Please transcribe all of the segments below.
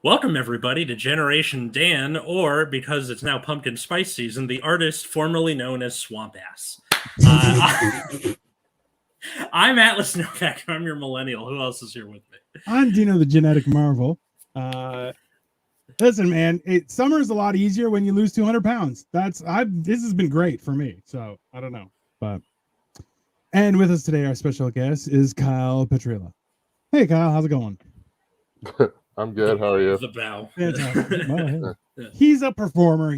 Welcome, everybody, to Generation Dan, or because it's now pumpkin spice season, the artist formerly known as Swamp Ass. I'm Atlas Novak. I'm your millennial. Who else is here with me? I'm Dino, the genetic marvel. Listen, man, summer is a lot easier when you lose 200 pounds. This has been great for me. So I don't know, and with us today, our special guest is Kyle Petryla. Hey, Kyle, how's it going? I'm good. How are you? The bow. Fantastic. Well, hey. He's a performer.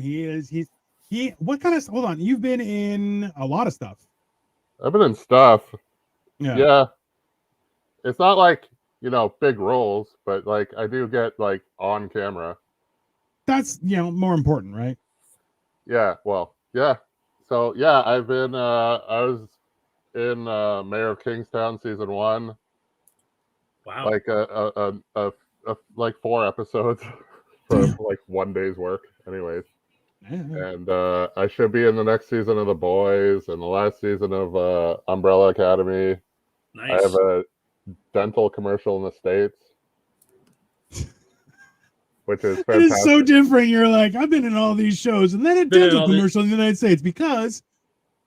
What kind of, hold on, you've been in a lot of stuff. I've been in stuff. Yeah. It's not like, big roles, but like I do get like on camera. That's, more important, right? Yeah. Well, yeah. So yeah, I've been, I was in Mayor of Kingstown season 1. Wow. Like like 4 episodes for like 1 day's work. Anyways. And I should be in the next season of The Boys and the last season of Umbrella Academy. Nice. I have a dental commercial in the States, which is fantastic. It is so different. You're like, I've been in all these shows and then a dental commercial in the United States because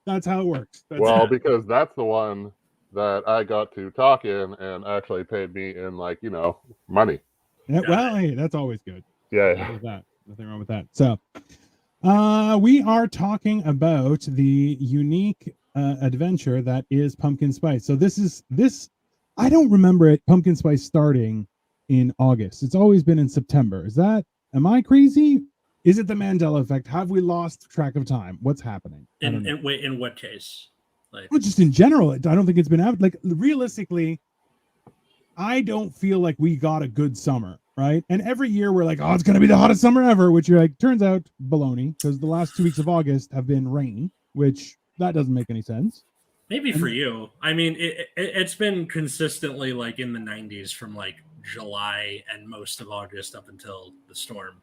that's how it works. Because that's the one that I got to talk in and actually paid me in money. Yeah, well, hey, that's always good. Yeah. Nothing wrong with that. So we are talking about the unique adventure that is Pumpkin Spice. So this I don't remember Pumpkin Spice starting in August. It's always been in September. Am I crazy? Is it the Mandela effect? Have we lost track of time? What's happening? In what case? Well, just in general, I don't think it's been out. Like, realistically, I don't feel like we got a good summer, right? And every year we're like, oh, it's going to be the hottest summer ever, which you're like, turns out baloney, because the last 2 weeks of August have been rain, which that doesn't make any sense. Maybe for you. I mean, it's been consistently like in the 90s from like July and most of August up until the storm.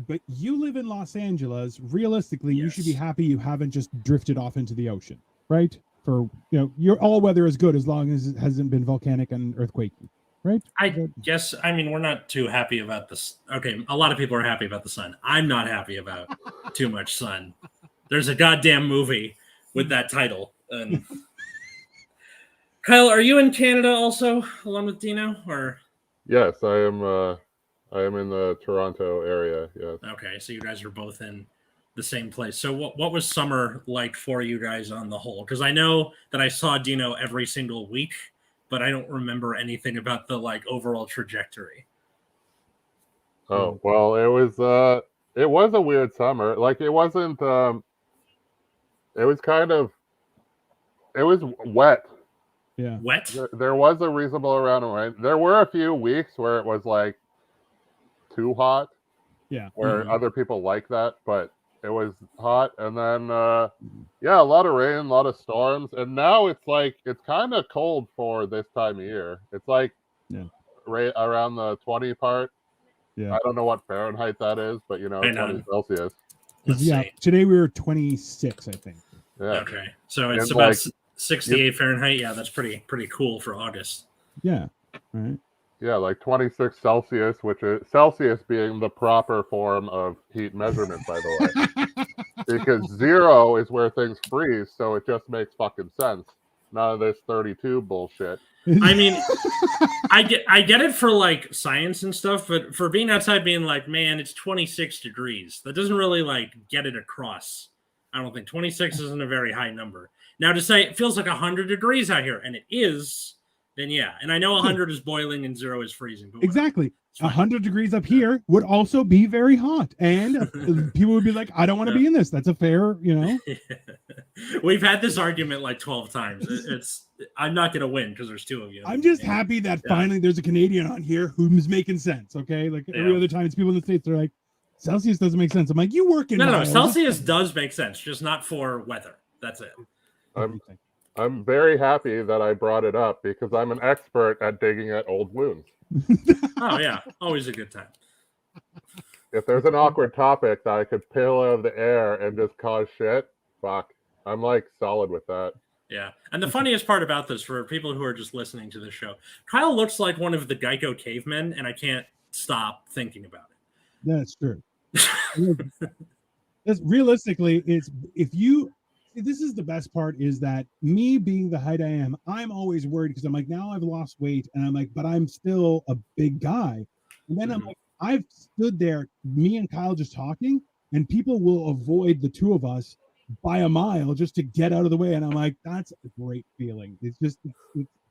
But you live in Los Angeles. Realistically, You should be happy you haven't just drifted off into the ocean, right? For your all weather is good as long as it hasn't been volcanic and earthquakey, right? I guess. I mean, we're not too happy about this. Okay, a lot of people are happy about the sun. I'm not happy about too much sun. There's a goddamn movie with that title. And Kyle, are you in Canada also, along with Dino, or? Yes, I am. I am in the Toronto area. Yes. Okay, so you guys are both in the same place. So what was summer like for you guys on the whole? Because I know that I saw Dino every single week, but I don't remember anything about the overall trajectory. Oh, well, it was a weird summer. Like, it wasn't it was wet. Yeah. Wet? There was a reasonable amount of rain. There were a few weeks where it was like too hot. Yeah. Where other people like that, but it was hot. And then a lot of rain, a lot of storms. And now it's kind of cold for this time of year. It's like right around the 20 part. Yeah. I don't know what Fahrenheit that is, but 20 Celsius. Today we were 26, I think. Yeah. Okay. So it's about 68 Fahrenheit. Yeah, that's pretty cool for August. Yeah. All right. Yeah, like 26 Celsius, which is Celsius being the proper form of heat measurement, by the way. Because 0 is where things freeze, so it just makes fucking sense. None of this 32 bullshit. I mean, I get it for science and stuff, but for being outside being like, man, it's 26 degrees. That doesn't really get it across. I don't think 26 isn't a very high number. Now to say it feels like 100 degrees out here, and it is, then yeah. And I know 100 is boiling and 0 is freezing. But exactly. 100 degrees up here would also be very hot. And people would be like, I don't want to be in this. That's a fair, We've had this argument 12 times. I'm not going to win because there's 2 of you. I'm just happy that finally there's a Canadian on here who's making sense, okay? Every other time it's people in the States, they're like, Celsius doesn't make sense. I'm like, you work in No, Celsius does make sense, just not for weather. That's it. I'm very happy that I brought it up because I'm an expert at digging at old wounds. Oh, yeah. Always a good time. If there's an awkward topic that I could peel out of the air and just cause shit, fuck. I'm solid with that. Yeah. And the funniest part about this, for people who are just listening to this show, Kyle looks like one of the Geico cavemen, and I can't stop thinking about it. That's true. Realistically, it's if you. This is the best part is that me being the height I am, I'm always worried because I'm like, now I've lost weight and I'm like, but I'm still a big guy. And then I'm like, I've stood there, me and Kyle just talking, and people will avoid the two of us by a mile just to get out of the way. And I'm like, that's a great feeling. It's just,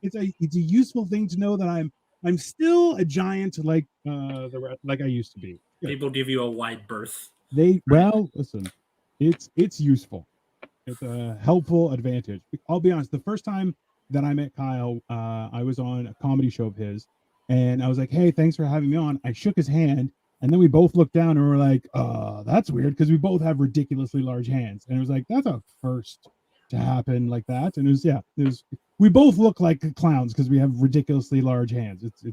it's a useful thing to know that I'm still a giant like like I used to be. Good. People give you a wide berth. Listen, it's useful. It's a helpful advantage. I'll be honest. The first time that I met Kyle, I was on a comedy show of his, and I was like, "Hey, thanks for having me on." I shook his hand, and then we both looked down and were like, that's weird," because we both have ridiculously large hands, and it was like, that's a first to happen like that. And it was we both look like clowns because we have ridiculously large hands. It's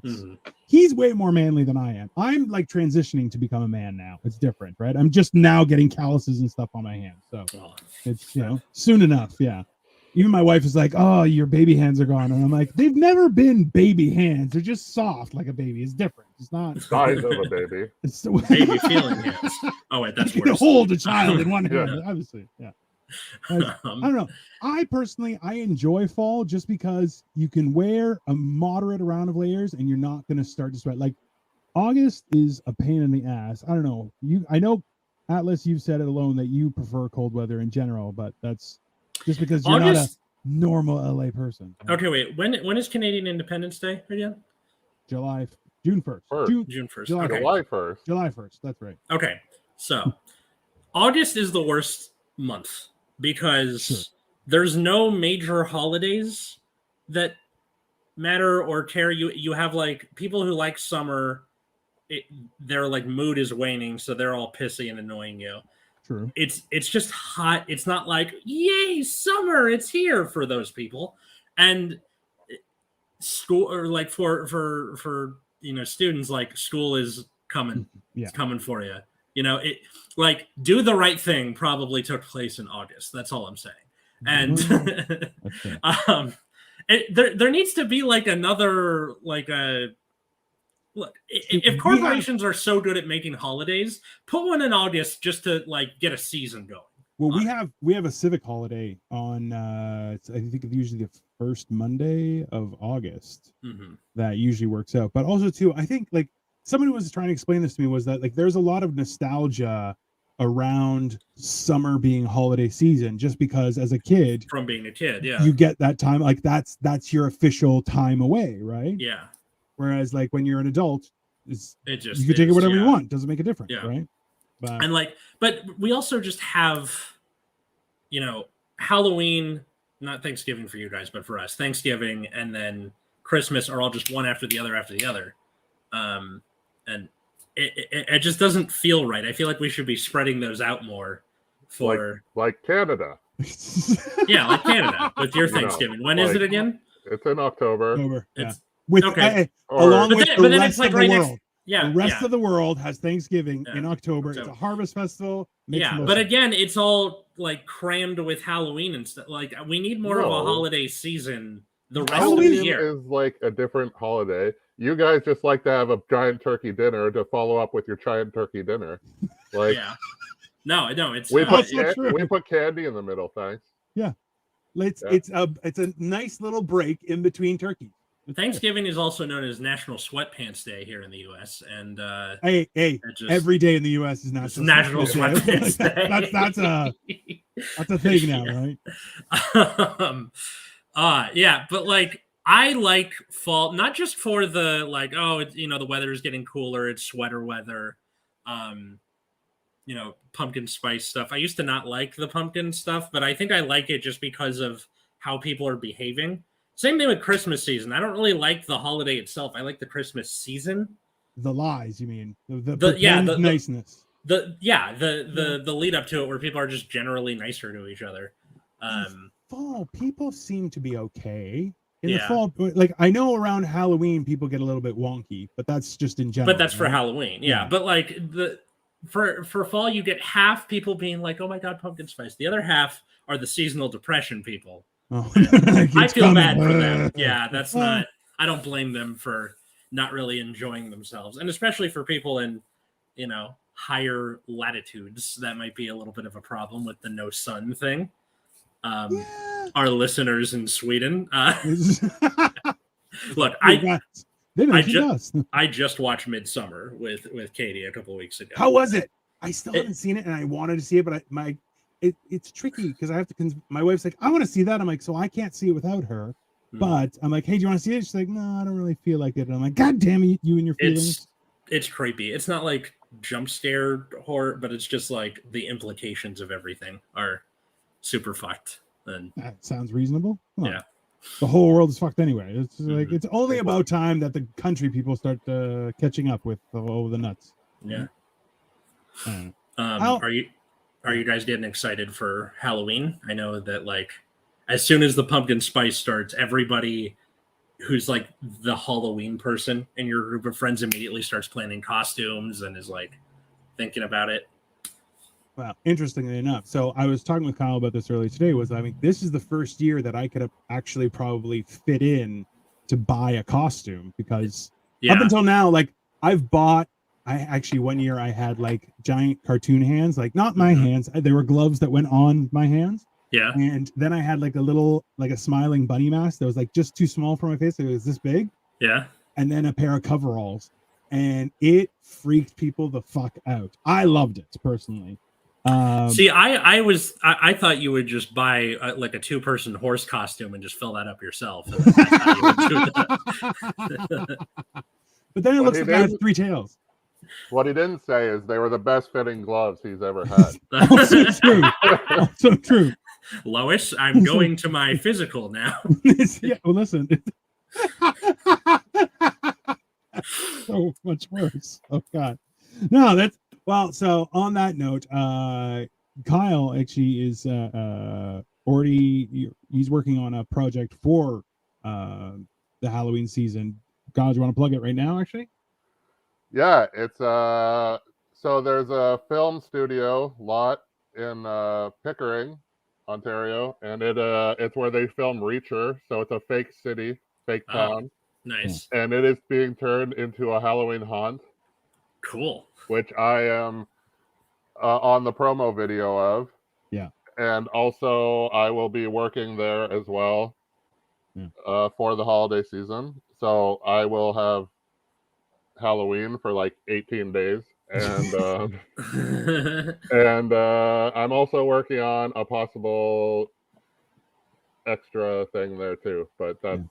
He's way more manly than I am. I'm like transitioning to become a man now. It's different, right? I'm just now getting calluses and stuff on my hands. So it's, soon enough. Yeah. Even my wife is like, "Oh, your baby hands are gone." And I'm like, they've never been baby hands. They're just soft like a baby. It's different. It's not size of a baby. It's baby feeling hands. Oh wait, that's you worse. can hold a child in one hand, Yeah. obviously. Yeah. I don't know. I personally enjoy fall just because you can wear a moderate amount of layers and you're not going to start to sweat. Like August is a pain in the ass. I don't know. I know, Atlas, you've said it alone that you prefer cold weather in general, but that's just because you're not a normal LA person. Right? Okay, wait. When is Canadian Independence Day again? June 1st. June 1st. July 1st. July 1st. That's right. Okay. So August is the worst month because there's no major holidays that matter or care. You have like people who like summer, their like mood is waning, so they're all pissy and annoying you. True. It's just hot. It's not like, yay, summer, it's here for those people. And school, or like for students, like school is coming. It's coming for you. It like do the right thing probably took place in August. That's all I'm saying. And there needs to be like another like a look. If corporations are so good at making holidays, put one in August just to like get a season going. Well, we have a civic holiday on I think it's usually the first Monday of August. That usually works out. But also too, I think like somebody was trying to explain this to me was that like there's a lot of nostalgia around summer being holiday season just because as a kid from being a kid, you get that time, like that's your official time away, right? Yeah. Whereas like when you're an adult, you can take it whatever you want. Doesn't make a difference, right? But we also just have, Halloween, not Thanksgiving for you guys, but for us, Thanksgiving and then Christmas are all just one after the other. And it just doesn't feel right. I feel like we should be spreading those out more for like Canada. Yeah, like Canada with your Thanksgiving. When is it again? It's in October. It's along with the rest of the world. The rest of the world has Thanksgiving in October. It's a harvest festival. But again, it's all like crammed with Halloween and stuff. Like we need more of a holiday season. The rest of the year is like a different holiday. You guys just like to have a giant turkey dinner to follow up with your giant turkey dinner. Like, no, it's we put candy in the middle. Thanks. Yeah, it's a nice little break in between turkeys. Thanksgiving is also known as National Sweatpants Day here in the U.S. And every day in the U.S. is National Sweatpants Day. That's a thing now, right? But like I like fall, not just for the like, the weather is getting cooler, it's sweater weather, pumpkin spice stuff. I used to not like the pumpkin stuff, but I think I like it just because of how people are behaving. Same thing with Christmas season. I don't really like the holiday itself. I like the Christmas season. The lies, you mean? The niceness. The lead up to it where people are just generally nicer to each other. Fall, people seem to be okay. In the fall, like I know around Halloween people get a little bit wonky, but that's just in general. But that's for Halloween, But like for fall, you get half people being like, "Oh my god, pumpkin spice." The other half are the seasonal depression people. Oh, I feel bad for them. Yeah, that's not. I don't blame them for not really enjoying themselves. And especially for people in, higher latitudes, that might be a little bit of a problem with the no sun thing. Yeah. Our listeners in Sweden. Look, they mentioned us. I just watched Midsummer with Katie a couple of weeks ago. How was it? I still haven't seen it, and I wanted to see it, but it's tricky because I have to. My wife's like, I want to see that. I'm like, so I can't see it without her. But I'm like, hey, do you want to see it? She's like, no, I don't really feel like it. And I'm like, God damn it, you and your feelings. It's creepy. It's not like jump scare horror, but it's just like the implications of everything are super fucked. And that sounds reasonable. Yeah. The whole world is fucked anyway. It's like it's only about time that the country people start catching up with all the nuts. Yeah. Are you guys getting excited for Halloween? I know that like as soon as the pumpkin spice starts, everybody who's like the Halloween person in your group of friends immediately starts planning costumes and is like thinking about it. Well, interestingly enough, so I was talking with Kyle about this earlier today. This is the first year that I could have actually probably fit in to buy a costume because up until now, like I actually one year I had like giant cartoon hands, like not my hands. They were gloves that went on my hands. Yeah. And then I had like a smiling bunny mask that was like just too small for my face. It was this big. Yeah. And then a pair of coveralls. And it freaked people the fuck out. I loved it personally. See, I thought you would just buy like a 2-person horse costume and just fill that up yourself. But then it looks like I have 3 tails. What he didn't say is they were the best fitting gloves he's ever had. Also true. Also true. Lois, I'm going to my physical now. Yeah, well, listen. So much worse. Oh God. No, that's well. So on that note, Kyle actually is already he's working on a project for the Halloween season. God, you want to plug it right now? Actually. Yeah, it's so there's a film studio lot in Pickering, Ontario, and it's where they film Reacher, so it's a fake city, fake town. Nice. And it is being turned into a Halloween haunt. Cool. Which I am on the promo video of. Yeah. And also I will be working there as well for the holiday season. So I will have Halloween for like 18 days. And and I'm also working on a possible extra thing there too, but that's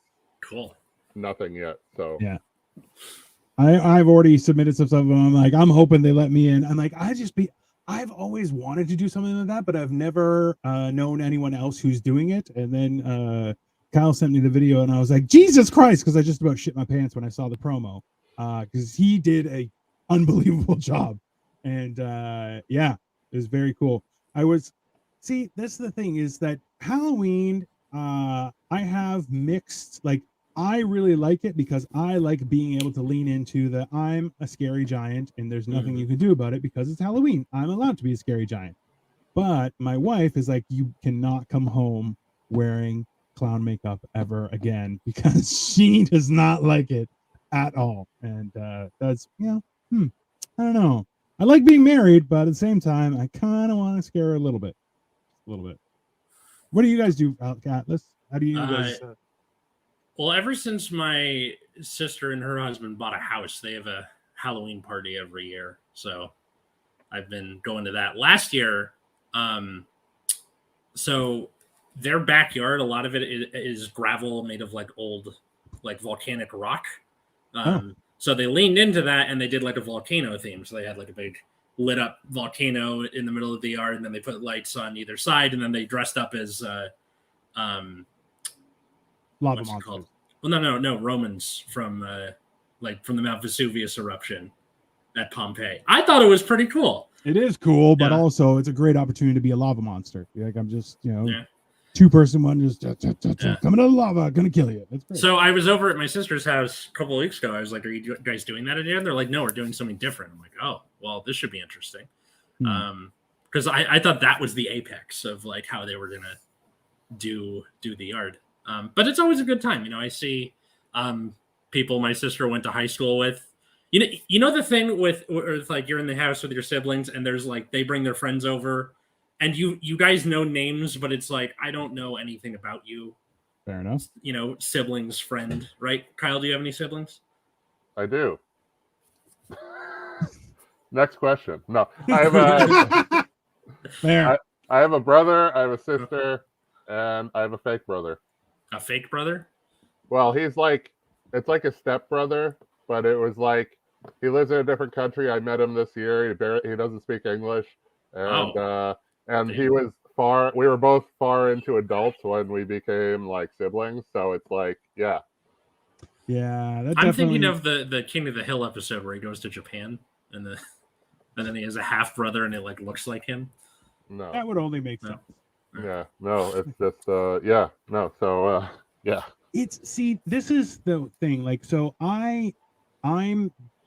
cool. Nothing yet. So yeah, I've already submitted some stuff. I'm hoping they let me in. I've always wanted to do something like that, but I've never known anyone else who's doing it. And then Kyle sent me the video, and I was like, Jesus Christ, because I just about shit my pants when I saw the promo, because he did a unbelievable job, and yeah, it was very cool. That's the thing is that Halloween, I have mixed, like, I really like it because I like being able to lean into the I'm a scary giant and there's nothing you can do about it because it's Halloween. I'm allowed to be a scary giant. But my wife is like, you cannot come home wearing clown makeup ever again because she does not like it at all. And that's, I don't know. I like being married, but at the same time, I kind of want to scare her a little bit. What do you guys do, Atlas? How do you guys... Well, ever since my sister and her husband bought a house, they have a Halloween party every year. So I've been going to that. Last year, so their backyard, a lot of it is gravel made of like old, like volcanic rock. So they leaned into that and they did like a volcano theme. So they had like a big lit up volcano in the middle of the yard, and then they put lights on either side, and then they dressed up as lava monsters. Well, no, Romans from the Mount Vesuvius eruption at Pompeii. I thought it was pretty cool. It is cool, but also it's a great opportunity to be a lava monster. Like I'm just, 2-person one, just coming out of lava, gonna kill you. That's great. So I was over at my sister's house a couple of weeks ago. I was like, "Are you guys doing that again?" They're like, "No, we're doing something different." I'm like, "Oh, well, this should be interesting," because I thought that was the apex of like how they were gonna do the yard. But it's always a good time. I see people my sister went to high school with. You know the thing with like you're in the house with your siblings and there's like they bring their friends over and you guys know names, but it's like I don't know anything about you. Fair enough. You know, siblings, friend, right? Kyle, do you have any siblings? I do. Next question. No, I have Fair. I have a brother, I have a sister, and I have a fake brother. A fake brother? Well, he's like, it's like a stepbrother, but it was like he lives in a different country. I met him this year. He doesn't speak English, and he was far. We were both far into adults when we became like siblings. So it's like, yeah. Yeah, I'm thinking of the King of the Hill episode where he goes to Japan and then he has a half brother and it like looks like him. No, that would only make sense. Yeah, no, it's just yeah, no. So yeah. This is the thing. Like, so I'm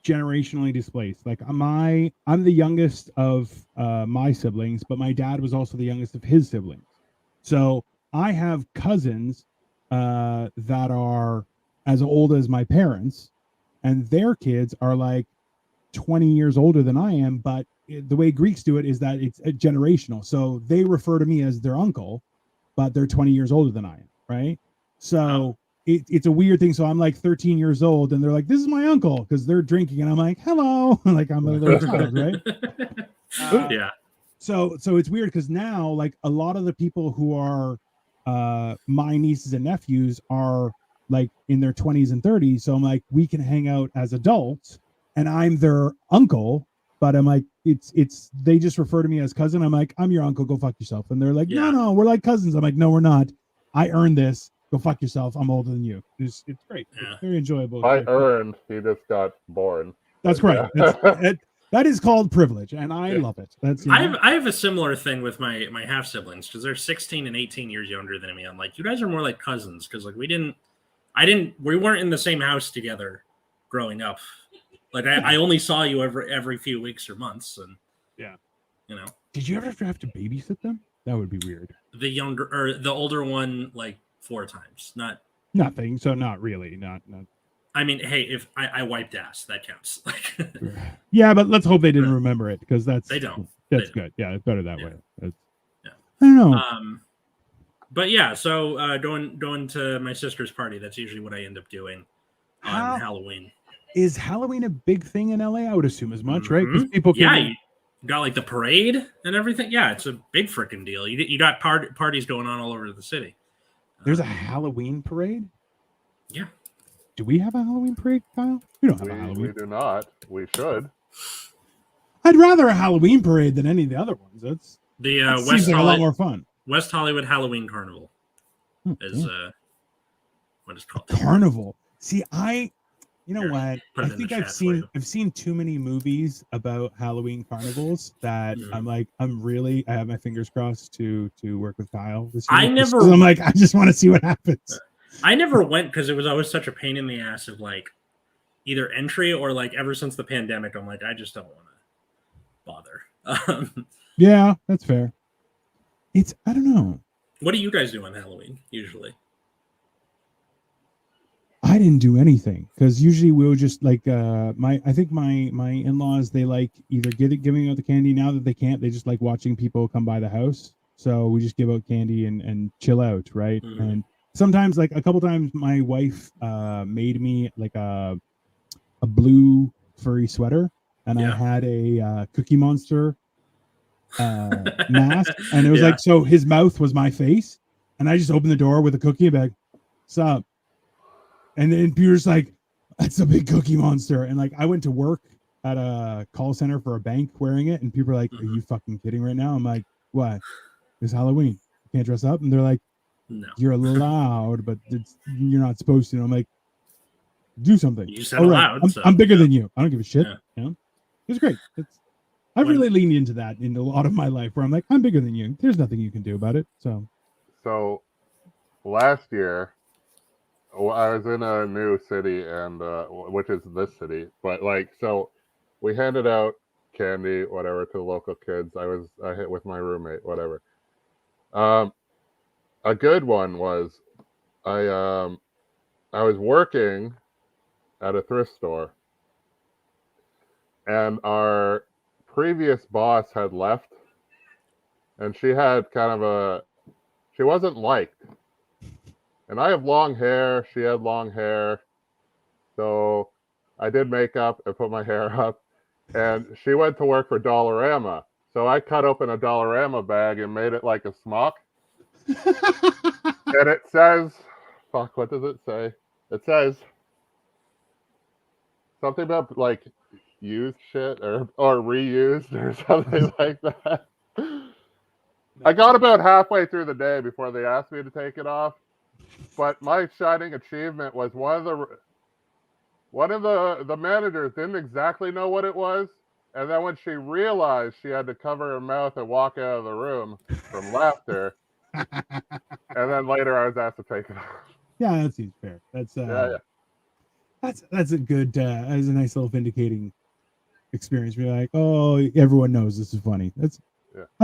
generationally displaced. Like, I'm the youngest of my siblings, but my dad was also the youngest of his siblings. So I have cousins that are as old as my parents, and their kids are like 20 years older than I am. But the way Greeks do it is that it's generational. So they refer to me as their uncle, but they're 20 years older than I am, right? So it's a weird thing. So I'm like 13 years old, and they're like, "This is my uncle," because they're drinking, and I'm like, "Hello," like I'm a little child, right? Yeah. So it's weird because now, like, a lot of the people who are my nieces and nephews are like in their 20s and 30s. So I'm like, we can hang out as adults, and I'm their uncle. But I'm like, it's they just refer to me as cousin. I'm like, I'm your uncle. Go fuck yourself. And they're like, no, we're like cousins. I'm like, no, we're not. I earned this. Go fuck yourself. I'm older than you. It's great. Yeah. It's very enjoyable. I earned. He just got born. That's right. Yeah. That is called privilege, and I love it. That's I have a similar thing with my half siblings because they're 16 and 18 years younger than me. I'm like, you guys are more like cousins because like we weren't in the same house together growing up. Like I only saw you every few weeks or months, and you know. Did you ever have to babysit them? That would be weird. The older one like 4 times, nothing. So not really, not. I mean, hey, if I wiped ass, that counts. Like, yeah, but let's hope they didn't remember it because they don't. That's good. Yeah, it's better that way. I don't know. But yeah, so going to my sister's party. That's usually what I end up doing on Halloween. Is Halloween a big thing in LA? I would assume as much, right? Because people you got like the parade and everything. Yeah, it's a big freaking deal. You got parties going on all over the city. There's a Halloween parade? Yeah. Do we have a Halloween parade, Kyle? We don't have a Halloween. We do not. We should. I'd rather a Halloween parade than any of the other ones. That seems like a lot more fun. West Hollywood Halloween Carnival is what it's called. Carnival. See, you know what? I think I've seen too many movies about Halloween carnivals that I have my fingers crossed to work with Kyle this year. I'm like, I just want to see what happens. I never went because it was always such a pain in the ass of like either entry or like ever since the pandemic, I'm like, I just don't want to bother. Yeah, that's fair. I don't know. What do you guys do on Halloween usually? I didn't do anything because usually we'll just like I think my in-laws, they like either giving out the candy. Now that they can't, they just like watching people come by the house. So we just give out candy and chill out, right? Mm-hmm. And sometimes, like a couple times, my wife made me like a blue furry sweater, and I had a Cookie Monster mask, and it was like, so his mouth was my face, and I just opened the door with a cookie and be like, "What's up?" And then Peter's like, "That's a big Cookie Monster." And like, I went to work at a call center for a bank wearing it, and people are like, "Are you fucking kidding right now?" I'm like, "What? It's Halloween. You can't dress up." And they're like, "No, you're allowed, but you're not supposed to." And I'm like, "Do something." You said allowed. I'm bigger than you. I don't give a shit. You know, it's great. I've really leaned into that in a lot of my life, where I'm like, I'm bigger than you. There's nothing you can do about it. So last year, I was in a new city, and which is this city, but like, so we handed out candy, whatever, to the local kids. I hit with my roommate, whatever. A good one was I was working at a thrift store. And our previous boss had left, and she had she wasn't liked. And I have long hair, she had long hair, so I did makeup and put my hair up, and she went to work for Dollarama. So I cut open a Dollarama bag and made it like a smock. And it says, fuck, what does it say? It says something about like used shit or reused or something like that. I got about halfway through the day before they asked me to take it off. But my shining achievement was one of the managers didn't exactly know what it was, and then when she realized, she had to cover her mouth and walk out of the room from laughter. And then later I was asked to take it off. Yeah, that seems fair. That's Yeah. that's a good as a nice little vindicating experience. Be like, oh, everyone knows this is funny. That's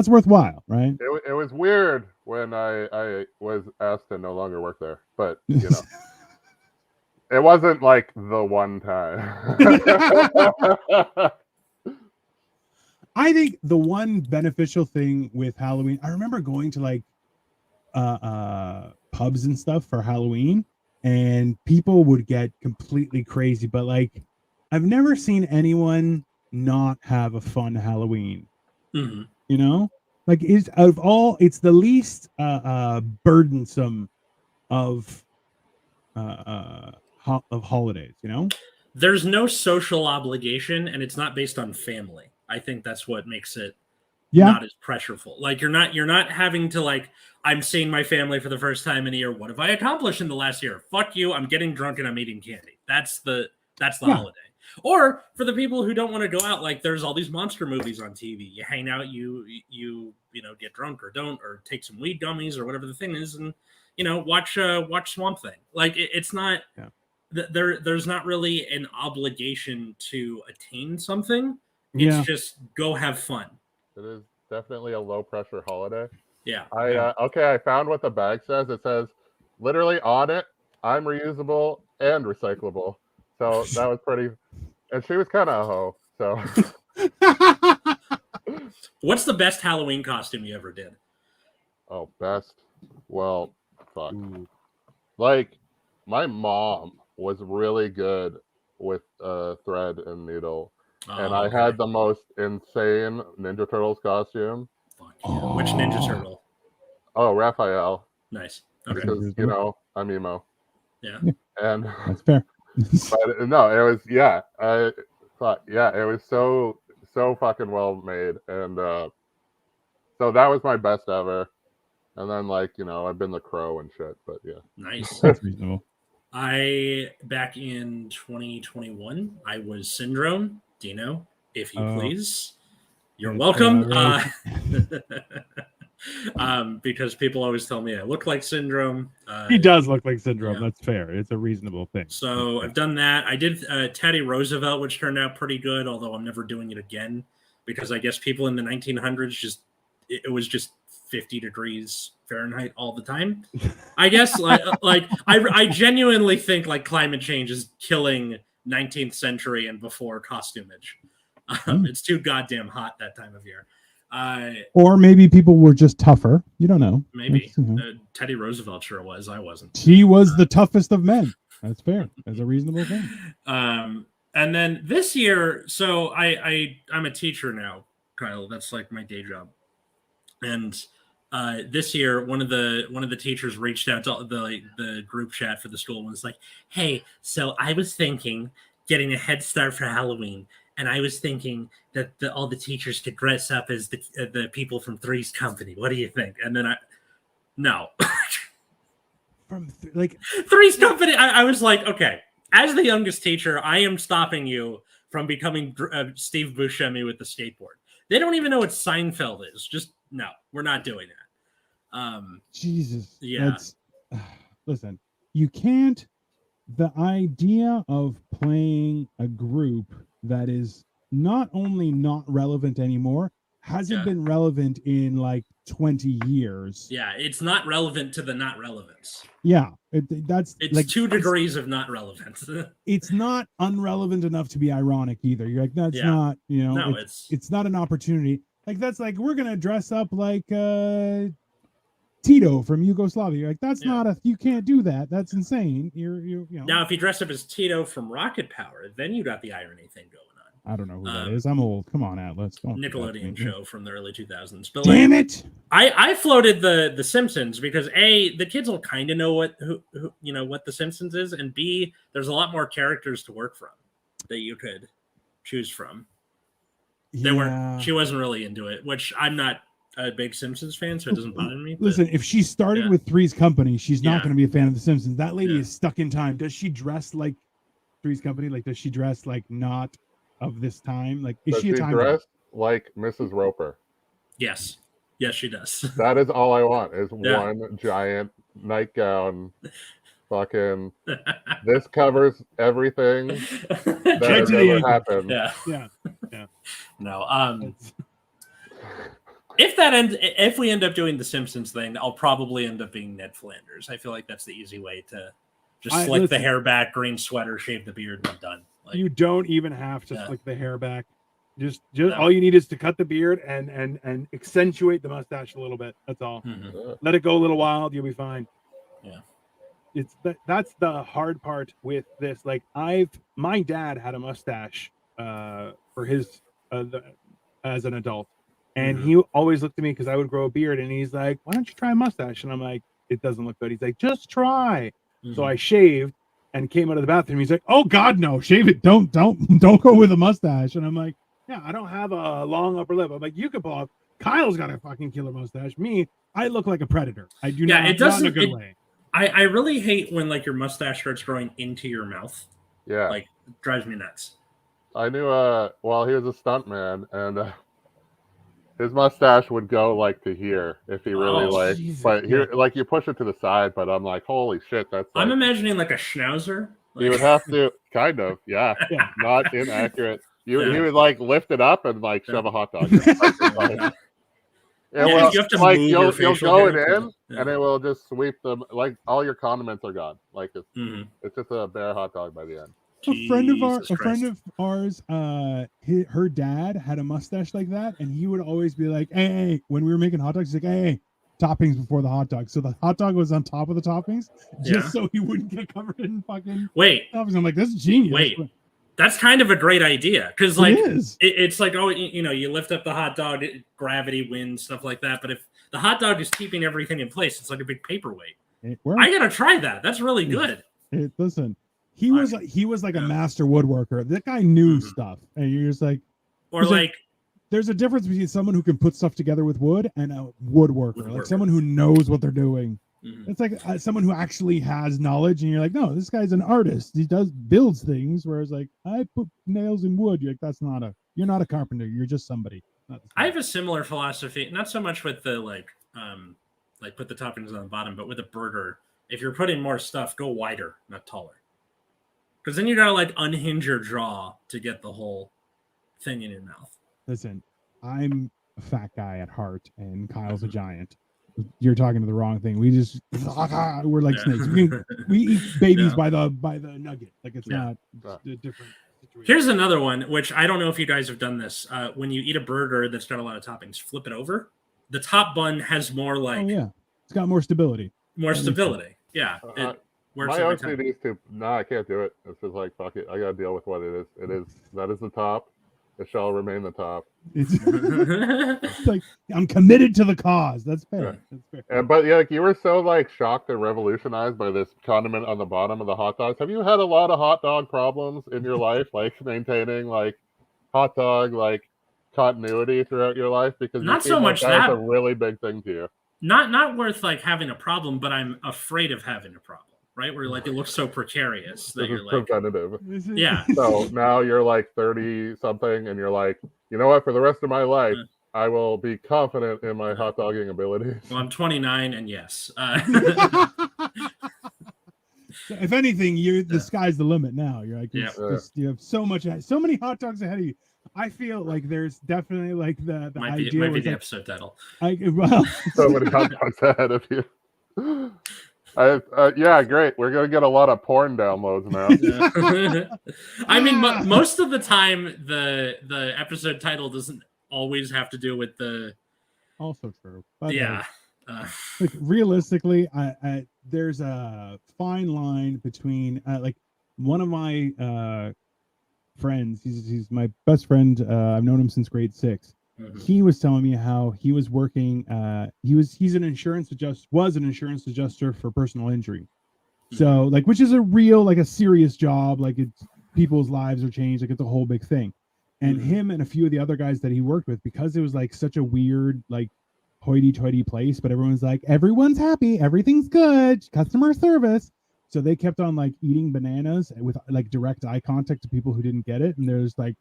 worthwhile, right? It was weird when I was asked to no longer work there, but you know, it wasn't like the one time. I think the one beneficial thing with Halloween, I remember going to like pubs and stuff for Halloween, and people would get completely crazy, but like I've never seen anyone not have a fun Halloween. Mm-hmm. You know, like it's the least burdensome of holidays, you know. There's no social obligation, and it's not based on family. I think that's what makes it not as pressureful. Like you're not having to like, I'm seeing my family for the first time in a year. What have I accomplished in the last year? Fuck you. I'm getting drunk and I'm eating candy. That's the holiday. Or for the people who don't want to go out, like there's all these monster movies on TV. You hang out, you get drunk or don't, or take some weed gummies or whatever the thing is, and watch Swamp Thing. Like it's not there's not really an obligation to attain something. It's just go have fun. It is definitely a low pressure holiday. Yeah. I found what the bag says. It says literally on it, I'm reusable and recyclable. So that was pretty. And she was kind of a hoe. So. What's the best Halloween costume you ever did? Oh, best. Well, fuck. Like, my mom was really good with thread and needle. And I had the most insane Ninja Turtles costume. Fuck yeah. Which Ninja Turtle? Oh, Raphael. Nice. Okay. Because, I'm emo. Yeah. And that's fair. But no, it was it was so fucking well made, and so that was my best ever. And then I've been the Crow and shit, but yeah, nice. That's reasonable. Back in 2021, I was Syndrome. Dino, if you please. You're welcome. Because people always tell me I look like Syndrome. He does look like Syndrome. Yeah. That's fair. It's a reasonable thing. So I've done that. I did Teddy Roosevelt, which turned out pretty good, although I'm never doing it again because I guess people in the 1900s it was just 50 degrees Fahrenheit all the time. I guess I genuinely think like climate change is killing 19th century and before costumage. It's too goddamn hot that time of year. Or maybe people were just tougher. You don't know. Maybe. Teddy Roosevelt sure was. I wasn't. He was the toughest of men. That's fair. That's a reasonable thing. And then this year, so I'm a teacher now, Kyle. That's like my day job. And this year, one of the teachers reached out to the group chat for the school and was like, "Hey, so I was thinking getting a head start for Halloween. And I was thinking that all the teachers could dress up as the people from Three's Company. What do you think?" And then no. From Three's Company. I was like, okay, as the youngest teacher, I am stopping you from becoming Steve Buscemi with the skateboard. They don't even know what Seinfeld is. Just no, we're not doing that. Jesus. Yeah. Listen, you can't. The idea of playing a group that is not only not relevant anymore, hasn't been relevant in like 20 years. Yeah, it's not relevant to the not relevance. Yeah, it's like 2 degrees of not relevance. It's not unrelevant enough to be ironic either. You're like, that's not, no, it's not an opportunity. Like that's like we're gonna dress up like Tito from Yugoslavia. You're like, that's not you can't do that. That's insane. You know. Now, if you dress up as Tito from Rocket Power, then you got the irony thing going on. I don't know who that is. I'm old. Come on, Atlas. Nickelodeon show from the early 2000s. But damn it! I floated the Simpsons because A, the kids will kind of know what the Simpsons is, and B, there's a lot more characters to work from that you could choose from. She wasn't really into it, which I'm not a big Simpsons fan, so it doesn't bother me. Listen, if she started with Three's Company, she's not going to be a fan of the Simpsons. That lady is stuck in time. Does she dress like Three's Company? Like, does she dress like not of this time? Like, is she a time dressed like Mrs. Roper? Yes, she does. That is all I want is one giant nightgown. Fucking, this covers everything that has ever happened. Yeah. No. If we end up doing the Simpsons thing, I'll probably end up being Ned Flanders. I feel like that's the easy way to just slick the hair back, green sweater, shave the beard, and I'm done. Like, you don't even have to flick the hair back. Just all you need is to cut the beard and accentuate the mustache a little bit. That's all. Mm-hmm. Let it go a little while. You'll be fine. Yeah. That's the hard part with this. Like my dad had a mustache for his as an adult, and he always looked at me because I would grow a beard, and he's like, "Why don't you try a mustache?" And I'm like, "It doesn't look good." He's like, "Just try." So I shaved and came out of the bathroom. He's like, "Oh God, no! Shave it! Don't go with a mustache." And I'm like, "Yeah, I don't have a long upper lip." I'm like, "You could pull off. Kyle's got a fucking killer mustache. Me, I look like a predator. I do not. It doesn't. Not in a good way. I really hate when like your mustache starts growing into your mouth. Yeah, like it drives me nuts. I knew. Well, he was a stuntman, and his mustache would go like to here if he really Jesus. But here, like you push it to the side. But I'm like, holy shit, that's. I'm imagining like a schnauzer. You would have to kind of, not inaccurate. He would like lift it up and like shove a hot dog. You have to like you'll go it in, and it will just sweep them. Like all your condiments are gone. Like it's just a bare hot dog by the end. A friend of ours, her dad had a mustache like that, and he would always be like, "Hey," when we were making hot dogs, he's like, "Hey, toppings before the hot dog." So the hot dog was on top of the toppings, just so he wouldn't get covered in fucking toppings. I'm like, that's genius. That's kind of a great idea because, like, it's like, oh, you lift up the hot dog, gravity wins, stuff like that. But if the hot dog is keeping everything in place, it's like a big paperweight. I gotta try that. That's really good. Listen, he was like a master woodworker. That guy knew stuff, and you're just like, there's a difference between someone who can put stuff together with wood and a woodworker, like someone who knows what they're doing. It's like someone who actually has knowledge, and you're like, no, this guy's an artist. He builds things. Whereas, like, I put nails in wood. You're like, you're not a carpenter. You're just somebody. I have a similar philosophy, not so much with the like put the toppings on the bottom, but with a burger. If you're putting more stuff, go wider, not taller, because then you gotta like unhinge your jaw to get the whole thing in your mouth. Listen, I'm a fat guy at heart, and Kyle's a giant. You're talking to the wrong thing. We just we're like snakes. We eat babies by the nugget. Like it's not a different situation. Here's another one, which I don't know if you guys have done this. When you eat a burger that's got a lot of toppings, flip it over. The top bun has more like it's got more stability. Yeah. It works my every time. OCD is I can't do it. It's just like fuck it. I gotta deal with what it is. That is the top. It shall remain the top. It's like I'm committed to the cause. That's fair. That's fair. But like you were so like shocked and revolutionized by this condiment on the bottom of the hot dogs. Have you had a lot of hot dog problems in your life, like maintaining like hot dog like continuity throughout your life? Because not so much that's a really big thing to you. Not worth like having a problem, but I'm afraid of having a problem. Right, where like it looks so precarious that you're like preventative. Yeah. So now you're like 30 something, and you're like, you know what? For the rest of my life, I will be confident in my hot dogging abilities. Well, I'm 29, and yes. If anything, the sky's the limit now. You're like, you have so many hot dogs ahead of you. I feel like there's definitely like the Might be idea was the like, episode title. well, So many hot dogs ahead of you. Yeah, great. We're gonna get a lot of porn downloads now. Yeah. I mean, most of the time, the episode title doesn't always have to do with the. also true. But Yeah. like realistically, I there's a fine line between like one of my friends. He's my best friend. I've known him since grade 6. Mhm. He was telling me how he was working. He's an insurance adjuster for personal injury. So like, which is a real, like a serious job. Like it's people's lives are changed. Like it's a whole big thing. And Mhm. him and a few of the other guys that he worked with, because it was like such a weird, like hoity-toity place, but everyone's like, everyone's happy, everything's good, customer service. So they kept on like eating bananas with like direct eye contact to people who didn't get it, and there's like,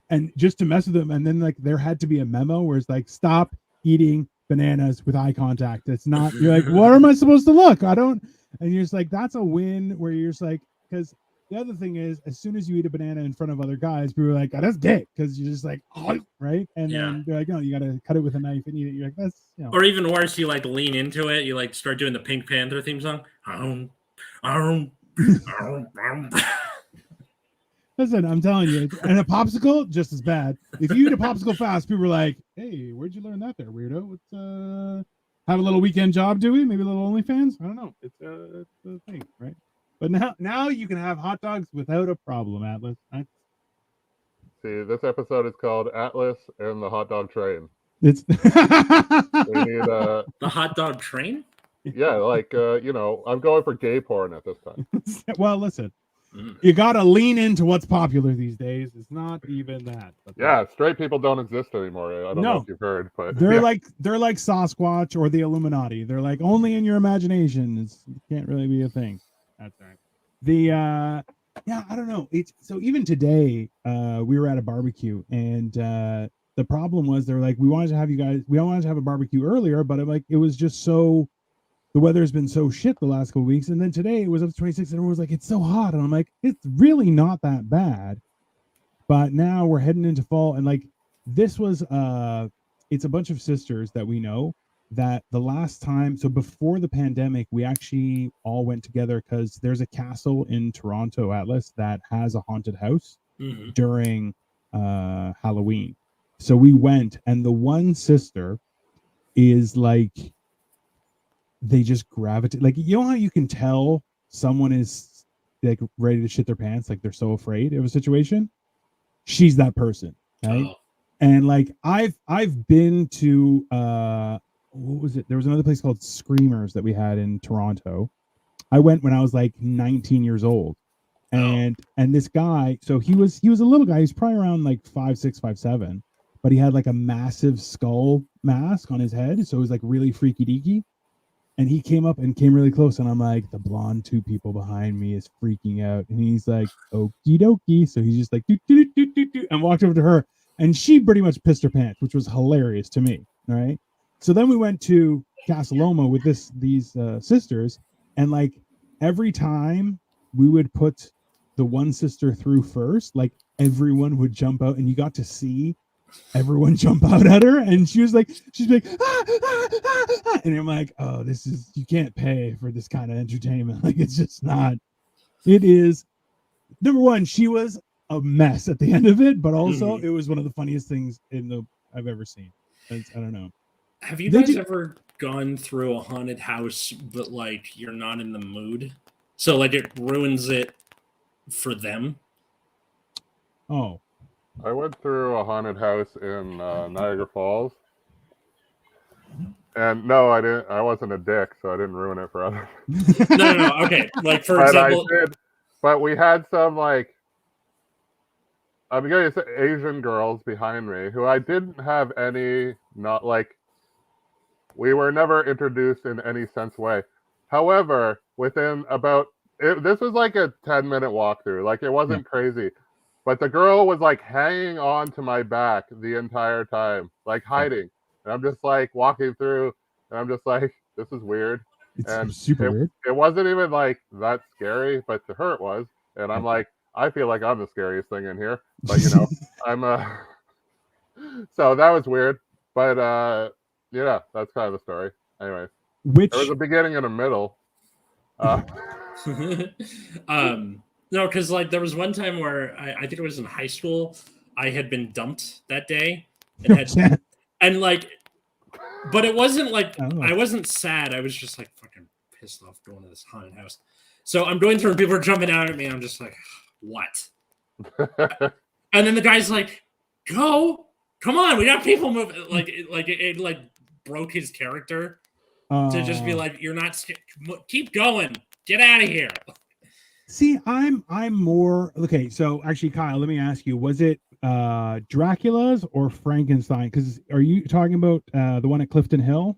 and just to mess with them. And then like there had to be a memo where it's like, stop eating bananas with eye contact. It's not. You're like, what am I supposed to look? I don't. And you're just like, that's a win. Where you're just like, because the other thing is, as soon as you eat a banana in front of other guys, people are like, oh, that's gay, because you're just like, oh, right? And then they're like, no, you got to cut it with a knife and eat it. You're like, that's, you know. Or even worse, you like lean into it. You like start doing the Pink Panther theme song. Listen, I'm telling you, and a popsicle just as bad. If you eat a popsicle fast, people are like, hey, where'd you learn that there, weirdo? What's have a little weekend job, do we? Maybe a little OnlyFans? I don't know. It's a thing, right? But now you can have hot dogs without a problem, Atlas. See, this episode is called Atlas and the Hot Dog Train. It's We need the hot dog train. Yeah, like you know, I'm going for gay porn at this time. Well, listen, you gotta lean into what's popular these days. It's not even that. But yeah, straight people don't exist anymore. I don't know if you've heard, but they're like Sasquatch or the Illuminati. They're like only in your imagination. It can't really be a thing. That's right. The yeah, I don't know. It's so even today, we were at a barbecue, and the problem was they were like, we wanted to have a barbecue earlier, but it was just so, the weather's been so shit the last couple of weeks, and then today it was up to 26, and everyone was like, it's so hot, and I'm like, it's really not that bad. But now we're heading into fall, and like this was it's a bunch of sisters that we know that the last time, so before the pandemic, we actually all went together because there's a castle in Toronto, Atlas, that has a haunted house during Halloween. So we went, and the one sister is like, they just gravitate. Like, you know how you can tell someone is like ready to shit their pants, like they're so afraid of a situation? She's that person, right? Oh. And like I've been to what was it? There was another place called Screamers that we had in Toronto. I went when I was like 19 years old. And this guy, so he was a little guy, he's probably around like 5'6", 5'7", but he had like a massive skull mask on his head, so it was like really freaky deaky. And he came really close, and I'm like, the blonde two people behind me is freaking out. And he's like, okie dokie. So he's just like, doo, doo, doo, doo, doo, and walked over to her, and she pretty much pissed her pants, which was hilarious to me. All right. So then we went to Casa Loma with these sisters, and like every time we would put the one sister through first, like everyone would jump out, and you got to see everyone jump out at her, and she's like ah, ah, ah, ah. And I'm like, oh, this is, you can't pay for this kind of entertainment. Like, it's just not. It is, number one, she was a mess at the end of it, but also it was one of the funniest things I've ever seen. I don't know. Have you guys ever gone through a haunted house, but like you're not in the mood, so like it ruins it for them? Oh, I went through a haunted house in Niagara Falls, and no, I didn't. I wasn't a dick, so I didn't ruin it for others. No. Okay, like for example, but we had some like, I'm going to say Asian girls behind me who I didn't have any, not like, we were never introduced in any sense way. However, within about this was like a 10-minute walkthrough. Like, it wasn't crazy. But the girl was like hanging on to my back the entire time, like hiding. And I'm just like walking through, and I'm just like, this is weird. It's super weird. It wasn't even like that scary, but to her it was. And I'm like, I feel like I'm the scariest thing in here, but you know, I'm so that was weird, but yeah, that's kind of the story. Anyway, Which there was a beginning and a middle. No, because like there was one time where I think it was in high school. I had been dumped that day and like, but it wasn't like I wasn't sad. I was just like fucking pissed off going to this haunted house. So I'm going through and people are jumping out at me. I'm just like, what? And then the guy's like, go, come on, we got people moving. It broke his character to just be like, you're not scared. Keep going. Get out of here. See, I'm more okay. So actually, Kyle, let me ask you: was it Dracula's or Frankenstein? Because are you talking about the one at Clifton Hill?